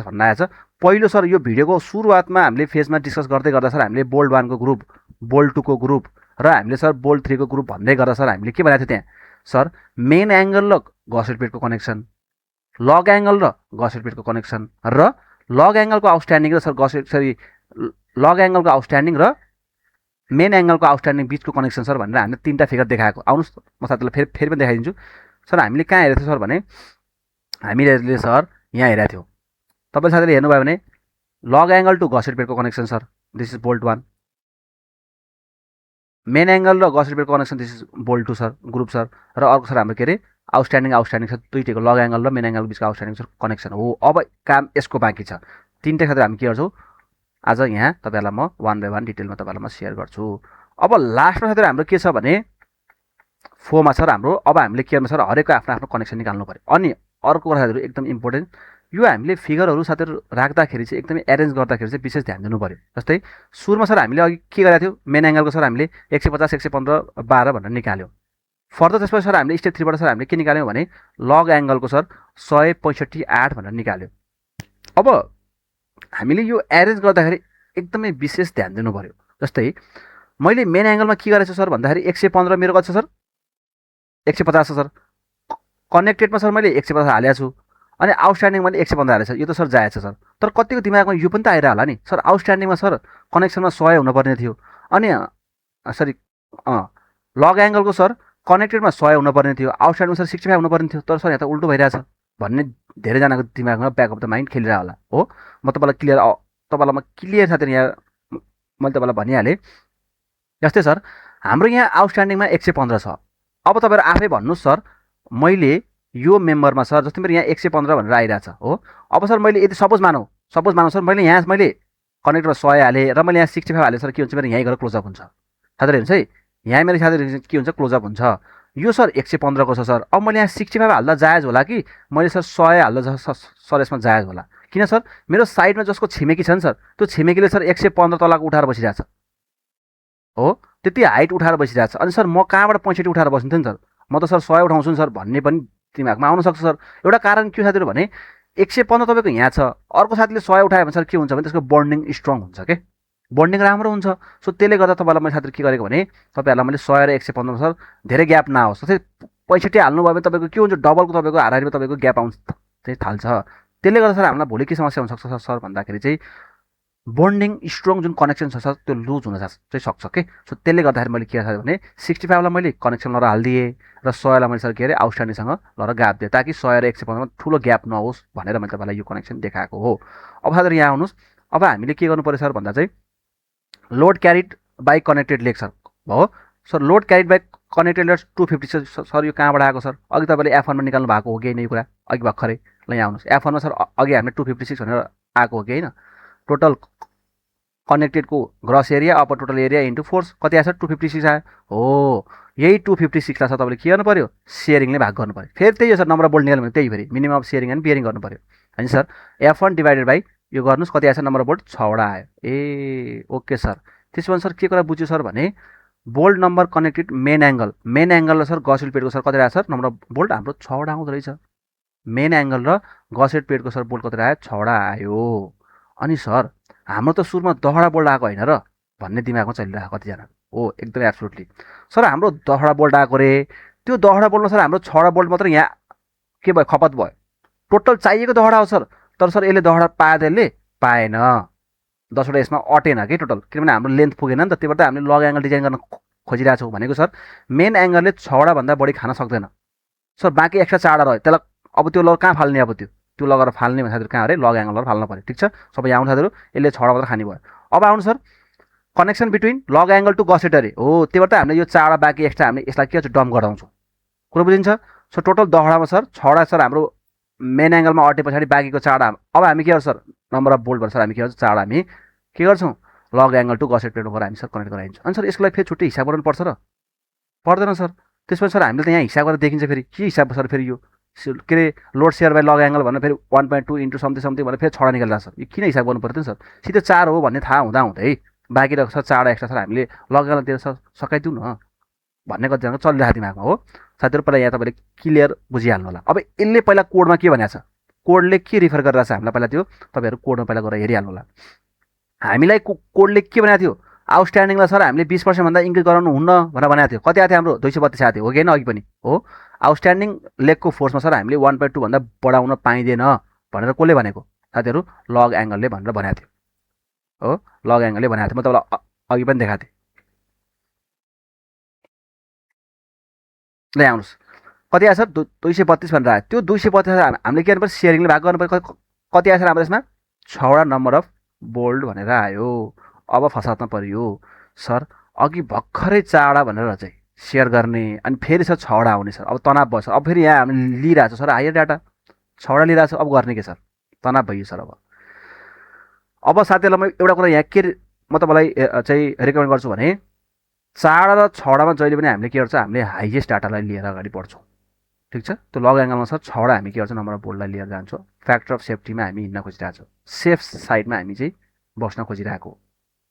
भन्न आएछ, पहिलो सर यो भिडियोको सुरुवातमा हामीले फेजमा डिस्कस गर्दै गर्दा सर हामीले बोल्ड 1 को ग्रुप, बोल्ड 2 को ग्रुप र हामीले सर बोल्ड 3 को ग्रुप भन्दै गर्दा सर हामीले के भनेको थियो त्यहाँ सर मेन एङ्गल र गसेट प्लेटको कनेक्सन, लग एङ्गल र गसेट प्लेटको कनेक्सन र लग एङ्गलको आउटस्ट्यान्डिङ र लग एङ्गलको आउटस्ट्यान्डिङ र मेन एङ्गलको आउटस्ट्यान्डिङ बिचको कनेक्सन सर भनेर हामीले 3टा फिगर देखाएको। आउनुहोस् म साथीलाई फेरि पनि देखाइदिन्छु। सर हामीले कहाँ हेरेको थियो सर भने हामीले सर यहाँ हेरेको थियौँ। तपाईँले साथीले हेर्नुभयो भने लग एङ्गल टु गसेट प्लेटको connection sir this is bolt 1, main angle र गसेट प्लेटको connection this is bolt 2 sir group sir, र अर्को सर हाम्रो के अरे आउटस्ट्यान्डिङ सर दुईटैको लग एङ्गल र मेन एङ्गल बिचको आउटस्ट्यान्डिङ सर कनेक्सन हो। अब काम यसको बाँकी छ, 3टा खातिर हामी के गर्छौँ आज यहाँ तपाईँहरूलाई म 1 बाई 1 डिटेलमा तपाईँलाई म सेयर गर्छु। अब लास्टमा साथीहरू हाम्रो के छ भने 4मा सर हाम्रो अब हामीले के गर्नु सर हरेकको आफ्नो आफ्नो कनेक्सन निकाल्नु पऱ्यो। अनि अर्को कुरा साथीहरू एकदम इम्पोर्टेन्ट, यो हामीले फिगरहरू साथीहरू राख्दाखेरि चाहिँ एकदमै एरेन्ज गर्दाखेरि चाहिँ विशेष ध्यान दिनु पऱ्यो। जस्तै सुरुमा सर हामीले अघि के गरेको थियो मेन एङ्गलको सर हामीले 150, 115, 12 भनेर निकाल्यौँ। फर्दर त्यसपछि सर हामीले स्टेप 3बाट सर हामीले के निकाल्यौँ भने लग एङ्गलको सर 165, 8 भनेर निकाल्यौँ। अब हामीले यो एरेन्ज गर्दाखेरि एकदमै विशेष ध्यान दिनु पऱ्यो। जस्तै मैले मेन एङ्गलमा के गरेको छु सर भन्दाखेरि 115 मेरो कति छ सर 150 छ सर, कनेक्टेडमा सर मैले 150 हालेको छु, अनि आउटस्ट्यान्डिङ मैले 115 हालेको छ। यो त सर जाएछ सर, तर कतिको दिमागमा यो पनि त आइरह होला नि सर आउटस्ट्यान्डिङमा सर कनेक्सनमा 100 हुनुपर्ने थियो, अनि सरी लग एङ्गलको सर कनेक्टेडमा 100 हुनुपर्ने थियो, आउटसाइडमा सर 65 हुनुपर्ने थियो, तर सर यहाँ त उल्टो भइरहेछ भन्ने धेरैजनाको दिमागमा ब्याक अफ द माइन्ड खेलिरहेको होला हो। म तपाईँलाई म क्लियर साथीहरू यहाँ मैले तपाईँलाई भनिहालेँ। जस्तै सर हाम्रो यहाँ आउटस्ट्यान्डिङमा 115 छ। अब तपाईँहरू आफै भन्नुहोस् सर, मैले यो मेम्बरमा सर जस्तै मेरो यहाँ 115 भनेर आइरहेछ हो। अब सर मैले यदि सपोज मानौँ सर मैले कनेक्टरमा 100 हालेँ र मैले यहाँ 65 हालेँ सर, के हुन्छ मेरो यहीँ गएर क्लोजअप हुन्छ। साथीहरू हेर्नुहोस् है, यहाँ मेरो साथीहरू के हुन्छ क्लोजअप हुन्छ। यो सर 115 को छ सर, अब मैले यहाँ 65 हाल्दा जायज होला कि मैले सर 100 हाल्दा सर यसमा जायज होला? किन सर मेरो साइडमा जसको छिमेकी छ नि सर, त्यो छिमेकीले सर 115 तलको उठाएर बसिरहेछ हो, त्यति हाइट उठाएर बसिरहेछ। अनि सर म कहाँबाट 65 उठाएर बसिन्थेँ नि सर, म त सर 100 उठाउँछु नि सर भन्ने पनि दिमागमा आउन सक्छ सर। एउटा कारण के साथीहरू भने 115 तपाईँको यहाँ छ, अर्को साथीले 100 उठायो भने सर के हुन्छ भने त्यसको बन्डिङ स्ट्रङ हुन्छ के, बन्डिङ राम्रो हुन्छ। सो त्यसले गर्दा तपाईँलाई मैले साथीहरू के गरेको भने तपाईँहरूलाई मैले 100 र 115 सर धेरै ग्याप नआओस्। जस्तै 65 हाल्नुभयो भने तपाईँको के हुन्छ, डबलको तपाईँको हाराहारीमा तपाईँको ग्याप आउनु चाहिँ थाल्छ। त्यसले गर्दा सर हामीलाई भोलि के समस्या हुनसक्छ सर भन्दाखेरि चाहिँ बन्डिङ स्ट्रङ जुन कनेक्सन छ सर त्यो लुज हुन चाहिँ सक्छ के। सो त्यसले गर्दाखेरि मैले के गरेँ भने 65लाई मैले कनेक्सन लगाएर हालिदिएँ र 100लाई मैले सर के अरे आउटस्ट्यान्डिङसँग लगाएर ग्याप दिएँ, ताकि 100 र 115मा ठुलो ग्याप नहोस् भनेर मैले तपाईँलाई यो कनेक्सन देखाएको हो। अब साथीहरू यहाँ आउनुहोस्, अब हामीले के गर्नु पऱ्यो सर भन्दा चाहिँ load carried by connected leg sir हो। Sir load carried by connected leg 250 sir यो कहाँबाट आएको सर? अघि तपाईँले F1मा निकाल्नु भएको हो कि होइन यो कुरा? अघि भर्खरै ल यहाँ आउनुहोस्, F1मा सर अघि हामीले 256 भनेर आएको हो कि होइन? Total कनेक्टेडको gross area upper total area into force कति आयो सर? 256 आयो हो। यही 256लाई सर तपाईँले के गर्नु पऱ्यो? सेयरिङले भाग गर्नु पऱ्यो। फेरि त्यही हो सर, नम्बर अफ बोल्ट निकाल्नु भने त्यही फेरि minimum of shearing and bearing गर्नु पऱ्यो होइन सर। F1 डिभाइडेड बाई यो गर्नुहोस् कति आयो सर? नम्बर अफ बोल्ट 6वटा आयो। ए ओके सर। त्यसो भने सर के कुरा बुझ्यो सर भने bolt number connected main angle र सर गसेट पेडको सर कति आयो सर? नम्बर अफ बोल्ट हाम्रो 6वटा आउँदो रहेछ। मेन एङ्गल र गसेट पेडको सर बोल्ट कति आयो? 6वटा आयो। अनि सर हाम्रो त सुरुमा 10वटा बोल्ट आएको होइन र भन्ने दिमागमा चलिरहेको कतिजना हो, एकदमै एब्सोल्युटली सर हाम्रो 10वटा बोल्ट आएको रे। त्यो 10वटा बोल्टमा सर हाम्रो 6वटा बोल्ट मात्र यहाँ के भयो? खपत भयो। टोटल चाहिएको 10वटा हो सर, तर सर यसले 10वटा पायो, त्यसले पाएन। 10वटा यसमा अटेन कि टोटल, किनभने हाम्रो लेन्थ पुगेन नि त। त्यही भएर हामीले लग एङ्गल डिजाइन गर्न खोजिरहेको छौँ भनेको सर मेन एङ्गलले 6वटा भन्दा बढी खान सक्दैन सर। बाँकी एक्स्ट्रा 4वटा रह्यो, त्यसलाई अब त्यो लग कहाँ फाल्ने? अब त्यो लगाएर फाल्ने भने साथीहरू कहाँ अरे लग एङ्गल लगाएर फाल्नु पऱ्यो। ठिक छ, सबै आउनु साथीहरू, यसले 6वटा मात्र खाने भयो। अब आउनु sir connection between lug angle to gusset are हो। त्यही भएर त हामीले यो 4वटा बाँकी एक्स्ट्रा हामीले यसलाई के डम्प गराउँछौँ, कुरो बुझिन्छ? सो टोटल 10वटामा सर 6वटा सर हाम्रो मेन एङ्गलमा अटे पछाडि बाँकीको 4वटा अब हामी के गर्छौँ sir? Number of bolt sir हामी के गर्छौँ? 4वटा हामी के गर्छौँ? लग एङ्गल टु गसेट पेडमा गएर हामी सर कनेक्ट गराइन्छ। अनि सर यसको लागि फेरि छुट्टै हिसाब गर्नुपर्छ र? पर्दैन सर। त्यसपछि सर हामीले त यहाँ हिसाब गरेर देखिन्छ। फेरि के हिसाब सर? फेरि यो के अरे load share by log angle भनेर फेरि 1.2 इन्टु समथिङ भनेर फेरि 6वटा निकाल्दा सर यो किन हिसाब गर्नु पर्थ्यो सर? सिधै 4 हो भन्ने थाहा हुँदै बाँकी रहेको सर 4वटा एक्स्ट्रा सर हामीले लग एङ्गलतिर सर सकाइदिउँ न भन्ने कतिजनाको चलिरहेको दिमागमा हो। साथीहरू पहिला यहाँ तपाईँले क्लियर बुझिहाल्नु होला। अब यसले पहिला कोडमा के भनेको छ, कोडले के रिफर गरिरहेको छ हामीलाई पहिला त्यो तपाईँहरू कोडमा पहिला गएर हेरिहाल्नु होला। हामीलाई कोडले के भनेको थियो? आउटस्ट्यान्डिङलाई सर हामीले 20% भन्दा इन्क्रिज गराउनु हुन्न भनेर भनेको थियो। कति आएको थियो हाम्रो? 232 आएको थियो हो कि होइन? अघि पनि हो। आउटस्ट्यान्डिङ लेगको फोर्समा सर हामीले 1.2 भन्दा बढाउन पाइँदैन भनेर कसले भनेको? साथीहरू लग एङ्गलले भनेर भनेको थियो हो। लग एङ्गलले भनेको थियो, म तपाईँलाई अघि पनि देखाएको थिएँ। ल आउनुहोस् कति आयो सर? 232 भनेर आयो। त्यो 232 हामीले के गर्नु पर्छ? सेयरिङले भाग गर्नु पर्छ। कति आयो सर हाम्रो यसमा? 6वटा नम्बर अफ बोल्ट भनेर आयो। अब फसादमा परियो सर, अघि भर्खरै 4वटा भनेर चाहिँ सेयर गर्ने अनि फेरि सर 6वटा आउने सर। अब तनाव भयो सर। अब फेरि यहाँ हामीले लिइरहेको छ सर हायर डाटा 6वटा लिइरहेको छ। अब गर्ने के सर? तनाव भयो सर। अब साथीहरूलाई म एउटा कुरा यहाँ के म तपाईँलाई चाहिँ रेकमेन्ड गर्छु भने 4 र 6वटामा जहिले पनि हामीले के गर्छ? हामीले हाइएस्ट डाटालाई लिएर अगाडि बढ्छौँ। ठिक छ, त्यो लग एङ्गलमा सर 6वटा हामी के गर्छ? नम्बर अफ बोल्टलाई लिएर जान्छौँ। फ्याक्टर अफ सेफ्टीमा हामी हिँड्न खोजिरहेको छौँ, सेफ साइडमा हामी चाहिँ बस्न खोजिरहेको।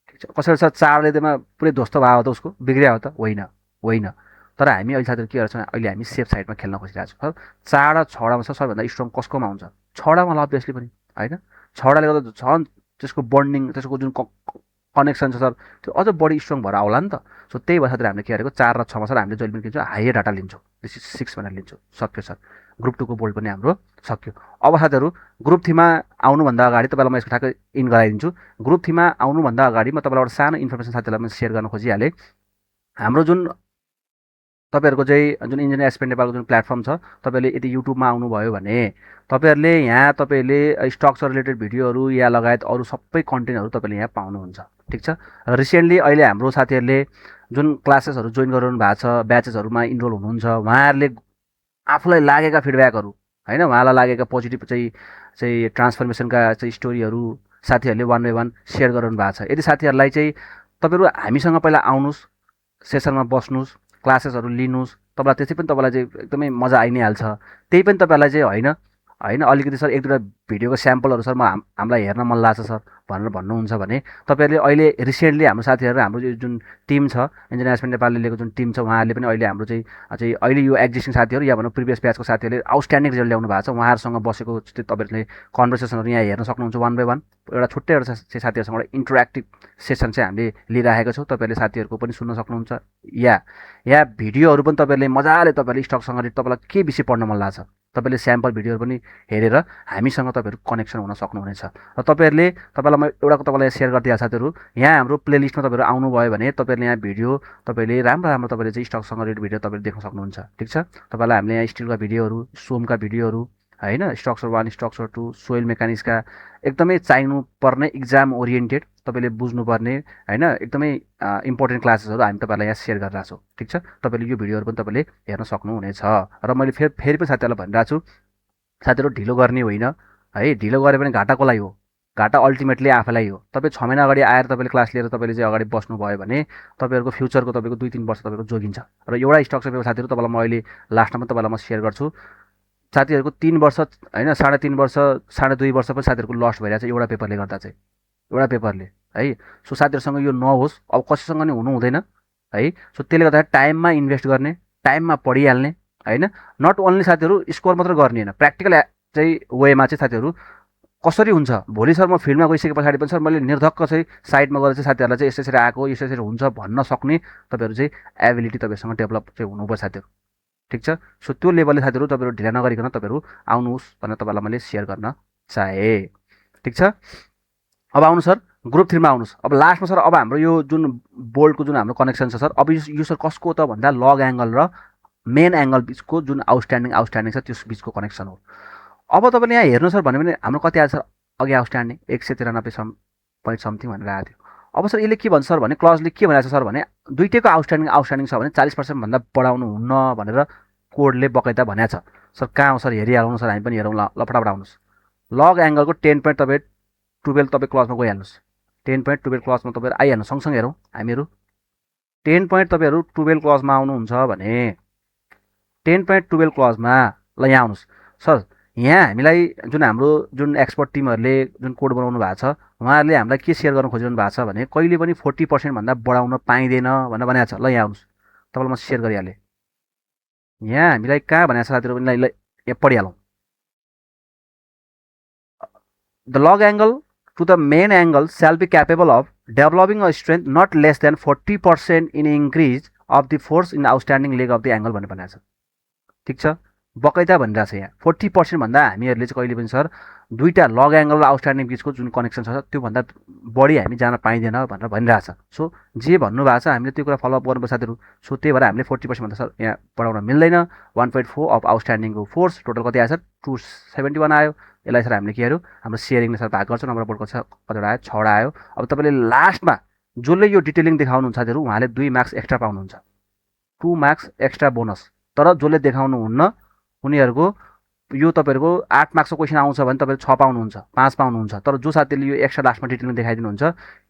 ठिक छ, कसरी सर 4ले त्यसमा पुरै ध्वस्त भयो त उसको बिग्रिया हो त? होइन। तर हामी अहिले साथीहरू के गर्छौँ? अहिले हामी सेफ साइडमा खेल्न खोजिरहेको छौँ। 4 र 6वटामा सर सबैभन्दा स्ट्रङ कसकोमा हुन्छ? 6वटामा ल अभियसली पनि होइन। 6वटाले गर्दा झन् त्यसको बन्डिङ त्यसको जुन कनेक्सन छ सर त्यो अझ बढी स्ट्रङ भएर आउला नि त। सो त्यही भएर साथीहरू हामीले के गरेको 4 र 6मा सर हामीले जहिले पनि के भन्छ? हायर डाटा लिन्छौँ। दिस इज 6 भनेर लिन्छौँ। सक्यो सर, ग्रुप 2 को बोल्ट पनि हाम्रो सक्यो। अब साथीहरू ग्रुप 3मा आउनुभन्दा अगाडि तपाईँलाई म यसको ठ्याक्कै इन गराइदिन्छु। ग्रुप 3मा आउनुभन्दा अगाडि म तपाईँलाई एउटा सानो इन्फर्मेसन साथीहरूलाई म सेयर गर्न खोजिहालेँ। हाम्रो जुन तपाईँहरूको चाहिँ जुन इन्जिनियर एस्पेन्ट नेपालको जुन प्लेटफर्म छ, तपाईँहरूले यदि युट्युबमा आउनुभयो भने तपाईँहरूले यहाँ तपाईँहरूले स्टक्स रिलेटेड भिडियोहरू या लगायत अरू सबै कन्टेन्टहरू तपाईँले यहाँ पाउनुहुन्छ। ठिक छ। र रिसेन्टली अहिले हाम्रो साथीहरूले जुन क्लासेसहरू जोइन गरिरहनु भएको छ, ब्याचेसहरूमा इनरोल हुनुहुन्छ, उहाँहरूले आफूलाई लागेका फिडब्याकहरू होइन, उहाँलाई लागेका पोजिटिभ चाहिँ ट्रान्सफर्मेसनका चाहिँ स्टोरीहरू साथीहरूले वान बाई वान सेयर गरिरहनु भएको छ। यदि साथीहरूलाई चाहिँ तपाईँहरू हामीसँग पहिला आउनुहोस्, सेसनमा बस्नुहोस्, क्लासेसहरू लिनुहोस्, तपाईँलाई त्यसै पनि तपाईँलाई चाहिँ एकदमै मजा आइ नै हाल्छ। त्यही पनि तपाईँहरूलाई चाहिँ होइन होइन अलिकति सर एक दुईवटा भिडियोको स्याम्पलहरू सर हामीलाई हेर्न मन लाग्छ सर भनेर भन्नुहुन्छ भने तपाईँहरूले अहिले रिसेन्टली हाम्रो साथीहरू, हाम्रो यो जुन टिम छ, इन्जिनियर एस्पेन्ट नेपालले लिएको जुन टिम छ, उहाँहरूले पनि अहिले हाम्रो चाहिँ अहिले यो एक्जिस्टिङ साथीहरू या भनौँ प्रिभियस ब्याचको साथीहरूले आउटस्ट्यान्डिङ रिजल्ट ल्याउनु भएको छ। उहाँहरूसँग बसेको चाहिँ तपाईँहरूले कन्भर्सेसनहरू यहाँ हेर्न सक्नुहुन्छ वान बाई वान। एउटा छुट्टै एउटा चाहिँ साथीहरूसँग एउटा इन्टरेक्टिभ सेसन चाहिँ हामीले लिइराखेको छौँ, तपाईँहरूले साथीहरूको पनि सुन्न सक्नुहुन्छ। या भिडियोहरू पनि तपाईँहरूले मजाले तपाईँहरूले स्टकसँग तपाईँलाई के विषय पढ्न मन लाग्छ, तपाईँले स्याम्पल भिडियोहरू पनि हेरेर हामीसँग तपाईँहरू कनेक्सन हुन सक्नुहुनेछ। र तपाईँलाई म एउटा तपाईँलाई सेयर गरिदिएको साथीहरू, यहाँ हाम्रो प्लेलिस्टमा तपाईँहरू आउनुभयो भने तपाईँहरूले यहाँ भिडियो तपाईँले राम्रो राम्रो तपाईँले चाहिँ स्टकसँग रिलेटेड भिडियो तपाईँले देख्न सक्नुहुन्छ। ठिक छ। तपाईँलाई हामीले यहाँ स्टिलका भिडियोहरू, सोमका भिडियोहरू होइन, स्ट्रक्चर 1, स्ट्रक्चर 2, सोइल मेकानिक्सका एकदमै चाहिनुपर्ने इक्जाम ओरिएन्टेड तपाईँले बुझ्नुपर्ने होइन एकदमै इम्पोर्टेन्ट क्लासेसहरू हामी तपाईँलाई यहाँ सेयर गरिरहेको छौँ। ठिक छ। तपाईँले यो भिडियोहरू पनि तपाईँले हेर्न सक्नुहुनेछ। र मैले फेरि पनि साथीहरूलाई भनिरहेको छु, साथीहरू ढिलो गर्ने होइन है, ढिलो गऱ्यो भने घाटा कसलाई हो, घाटा अल्टिमेटली आफैलाई हो। तपाईँ 6 महिना अगाडि आएर तपाईँले क्लास लिएर तपाईँले चाहिँ अगाडि बस्नुभयो भने तपाईँहरूको फ्युचरको तपाईँको 2-3 वर्ष तपाईँको जोगिन्छ। र एउटा स्टक चाहिँ साथीहरू तपाईँलाई म अहिले लास्टमा पनि तपाईँलाई म सेयर गर्छु, साथीहरूको 3 वर्ष होइन 3.5 वर्ष 2.5 वर्ष पनि साथीहरूको लस्ट भइरहेको छ एउटा पेपरले गर्दा चाहिँ, एउटा पेपरले है। सो साथीहरूसँग यो नहोस्, अब कसैसँग नि हुनु हुँदैन है। सो त्यसले गर्दाखेरि टाइममा इन्भेस्ट गर्ने, टाइममा पढिहाल्ने होइन, नट ओन्ली साथीहरू स्कोर मात्र गर्ने होइन, प्र्याक्टिकल चाहिँ वेमा चाहिँ साथीहरू कसरी हुन्छ। भोलि सर म फिल्डमा गइसके पछाडि पनि सर मैले निर्धक्क चाहिँ साइडमा गएर चाहिँ साथीहरूलाई चाहिँ यसरी आएको यसरी हुन्छ भन्न सक्ने तपाईँहरू चाहिँ एबिलिटी तपाईँहरूसँग डेभलप चाहिँ हुनुपर्छ साथीहरू। ठिक छ। सो त्यो लेभलले साथीहरू तपाईँहरू ढिला नगरिकन तपाईँहरू आउनुहोस् भनेर तपाईँलाई मैले सेयर गर्न चाहेँ। ठिक छ। अब आउनु सर ग्रुप 3मा आउनुहोस्। अब लास्टमा सर अब हाम्रो यो जुन बोल्डको जुन हाम्रो कनेक्सन छ सर, अब यो सर कसको त भन्दा लग एङ्गल र मेन एङ्गल बिचको जुन आउटस्ट्यान्डिङ छ त्यस बिचको कनेक्सन हो। अब तपाईँले यहाँ हेर्नु सर भन्यो भने हाम्रो कति आयो सर अघि आउटस्ट्यान्डिङ 193 पोइन्ट समथिङ भनेर आएको थियो। अब सर यसले के भन्छ सर भने क्लजले के भनेको छ सर भने दुइटैको आउटस्ट्यान्डिङ छ भने 40% भन्दा बढाउनु हुन्न भनेर कोडले बकैता भनेको छ। सर कहाँ हो सर हेरिहाल्नु सर, हामी पनि हेरौँ ल फटाफट आउनुहोस्। लग एङ्गलको 10 पोइन्ट तपाईँ 12 तपाईँ क्लजमा गइहाल्नुहोस्, 10 पोइन्ट 12 क्लजमा तपाईँहरू आइहाल्नु, सँगसँगै हेरौँ हामीहरू। 10 पोइन्ट तपाईँहरू 12 क्लजमा आउनुहुन्छ भने 10 पोइन्ट 12 क्लजमा ल यहाँ आउनुहोस् सर। यहाँ हामीलाई जुन हाम्रो जुन एक्सपर्ट टिमहरूले जुन कोड बनाउनु भएको छ उहाँहरूले हामीलाई के सेयर गर्न खोजिरहनु भएको छ भने कहिले पनि 40% भन्दा बढाउन पाइँदैन भनेर भनेको छ। ल यहाँ आउनुहोस्, तपाईँलाई म सेयर गरिहालेँ। यहाँ हामीलाई कहाँ भनेको छ साथीहरू पनि, ल यहाँ पढिहालौँ। The lug angle to the main angle shall be capable of developing a strength not less than 40% in increase of the force in outstanding leg of the angle भनेर भनेको छ। ठिक छ। बकैता भनिरहेको छ यहाँ 40% भन्दा हामीहरूले चाहिँ कहिले पनि सर दुईवटा लग एङ्गल र आउटस्ट्यान्डिङ बिचको जुन कनेक्सन छ त्योभन्दा बढी हामी जान पाइँदैन भनेर भनिरहेको छ। सो जे भन्नुभएको छ हामीले त्यो कुरा फलोअप गर्नुपर्छ साथीहरू। सो त्यही भएर हामीले 40% भन्दा सर यहाँ बढाउन मिल्दैन। 1.4 अफ आउटस्ट्यान्डिङको फोर्स टोटल कति आयो सर 271 आयो। यसलाई सर हामीले के गर्यो हाम्रो सेयरिङले सर भाग गर्छौँ, नम्बर बोर्डको छ कतिवटा आयो 6वटा आयो। अब तपाईँले लास्टमा जसले यो डिटेलिङ देखाउनुहुन्छ साथीहरू उहाँले 2 मार्क्स एक्स्ट्रा पाउनुहुन्छ, 2 मार्क्स एक्स्ट्रा बोनस। तर जसले देखाउनुहुन्न उनीहरूको यो तपाईँहरूको 8 मार्क्सको क्वेसन आउँछ भने तपाईँहरू 6 पाउनुहुन्छ, 5 पाउनुहुन्छ। तर जो साथीले यो एक्स्ट्रा लास्टमा डिटेलिङ देखाइदिनुहुन्छ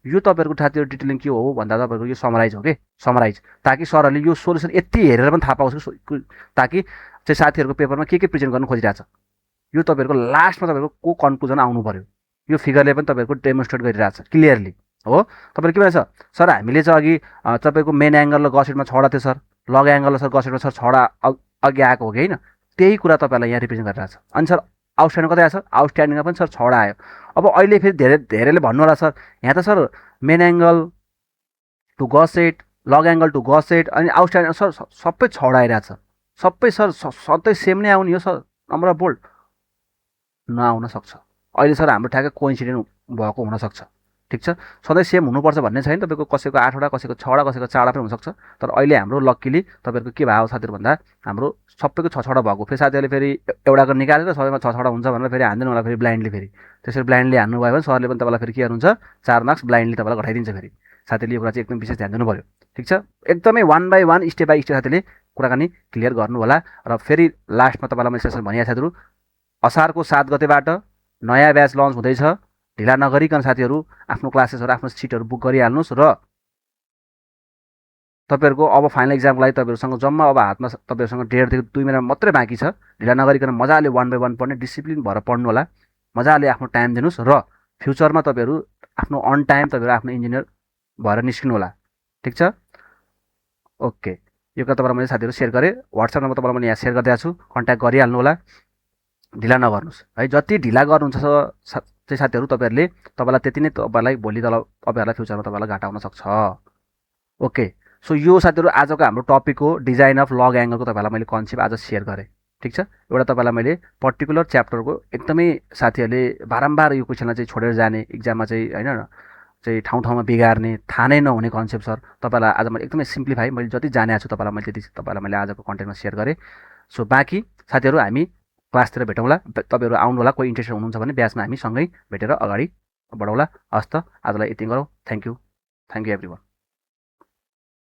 यो तपाईँहरूको साथीहरू डिटेलिङ के हो भन्दा तपाईँहरूको यो समराइज हो कि समराइज, ताकि सरहरूले यो सोल्युसन यति हेरेर पनि थाहा पाओस् कि ताकि चाहिँ साथीहरूको पेपरमा के प्रेजेन्ट गर्नु खोजिरहेछ यो तपाईँहरूको लास्टमा तपाईँहरूको को कन्क्लुजन आउनु पऱ्यो। यो फिगरले पनि तपाईँहरूको डेमोन्स्ट्रेट गरिरहेछ क्लियरली हो। तपाईँले के भन्छ सर हामीले चाहिँ अघि तपाईँको मेन एङ्गल र गसेटमा 6वटा थियो सर, लग एङ्गल र सर गसेटमा सर 6वटा अघि आएको हो कि होइन, त्यही कुरा तपाईँलाई यहाँ रिप्रेजेन्ट गरिरहेको छ। अनि सर आउटस्ट्यान्डिङ कतै आयो सर आउटस्ट्यान्डिङमा पनि सर 6वटा आयो। अब अहिले फेरि धेरैले भन्नु होला सर यहाँ त sir main angle to gusset, lug angle to gusset अनि आउटस्ट्यान्डिङ सर सबै 6वटा आइरहेको छ। सबै सर सधैँ सेम नै आउने हो सर नम्बर बोल्ड नआउन सक्छ। अहिले सर हाम्रो ठ्याक्कै कोइन्सिडेन्ट भएको हुनसक्छ ठिक छ। सधैँ सेम हुनुपर्छ भन्ने छैन, तपाईँको कसैको 8वटा, कसैको 6वटा, कसैको 4वटा पनि हुनसक्छ। तर अहिले हाम्रो लक्किली तपाईँहरूको के भयो साथीहरू भन्दा हाम्रो सबैको 6-6वटा भएको। फेरि साथीहरूले फेरि एउटाको निकालेर सबैमा 6-6वटा हुन्छ भनेर फेरि हान्दैन होला फेरि ब्लाइन्डली। फेरि त्यसरी ब्लाइन्डली हान्नुभयो भने सरले पनि तपाईँलाई फेरि के गर्नुहुन्छ, 4 मार्क्स ब्लाइन्डली तपाईँलाई घटाइदिन्छ फेरि। साथीले यो कुरा चाहिँ एकदम विशेष ध्यान दिनु पऱ्यो। ठिक छ, एकदमै 1 बाई 1 स्टेप बाई स्टेप साथीले कुराकानी क्लियर गर्नु होला। र फेरि लास्टमा तपाईँलाई मैले सेसन भनिहालेँ साथीहरू, असारको 7 गतेबाट नयाँ ब्याच लन्च हुँदैछ। ढिला नगरिकन साथीहरू आफ्नो क्लासेसहरू, आफ्नो सिटहरू बुक गरिहाल्नुहोस्। र तपाईँहरूको अब फाइनल इक्जामको लागि तपाईँहरूसँग जम्मा अब हातमा तपाईँहरूसँग 1.5 देखि 2 महिना मात्रै बाँकी छ। ढिला नगरिकन मजाले 1 बाई 1 पढ्ने, डिसिप्लिन भएर पढ्नु होला। मजाले आफ्नो टाइम दिनुहोस् र फ्युचरमा तपाईँहरू आफ्नो अन टाइम तपाईँहरू आफ्नो इन्जिनियर भएर निस्किनु होला। ठिक छ, ओके। यो कुरा तपाईँलाई मैले साथीहरू सेयर गरेँ। वाट्सएप नम्बर तपाईँलाई मैले यहाँ सेयर गरिदिएको छु, कन्ट्याक्ट गरिहाल्नु होला। ढिला नगर्नुहोस् है। जति ढिला गर्नुहुन्छ चाहिँ साथीहरू तपाईँलाई त्यति नै तपाईँलाई भोलि तपाईँहरूलाई फ्युचरमा तपाईँलाई घाटा हुन सक्छ। ओके, सो यो साथीहरू आजको हाम्रो टपिक हो डिजाइन अफ लग एङ्गलको तपाईँलाई मैले कन्सेप्ट आज सेयर गरेँ। ठिक छ, एउटा तपाईँलाई मैले पर्टिकुलर च्याप्टरको एकदमै साथीहरूले बारम्बार यो क्वेसनलाई चाहिँ छोडेर जाने, इक्जाममा चाहिँ होइन चाहिँ ठाउँ बिगार्ने, थाहा नै नहुने कन्सेप्ट सर तपाईँलाई आज मैले एकदमै सिम्प्लिफाई मैले जति जानेको छु तपाईँलाई मैले त्यति तपाईँलाई मैले आजको कन्टेन्टमा सेयर गरेँ। सो बाँकी साथीहरू हामी क्लासतिर भेटौँला। तपाईँहरू आउनु होला, कोही इन्ट्रेस्टेड हुनुहुन्छ भने ब्याचमा हामी सँगै भेटेर अगाडि बढाउँला। हस् त, आजलाई यति गरौँ। Thank you everyone.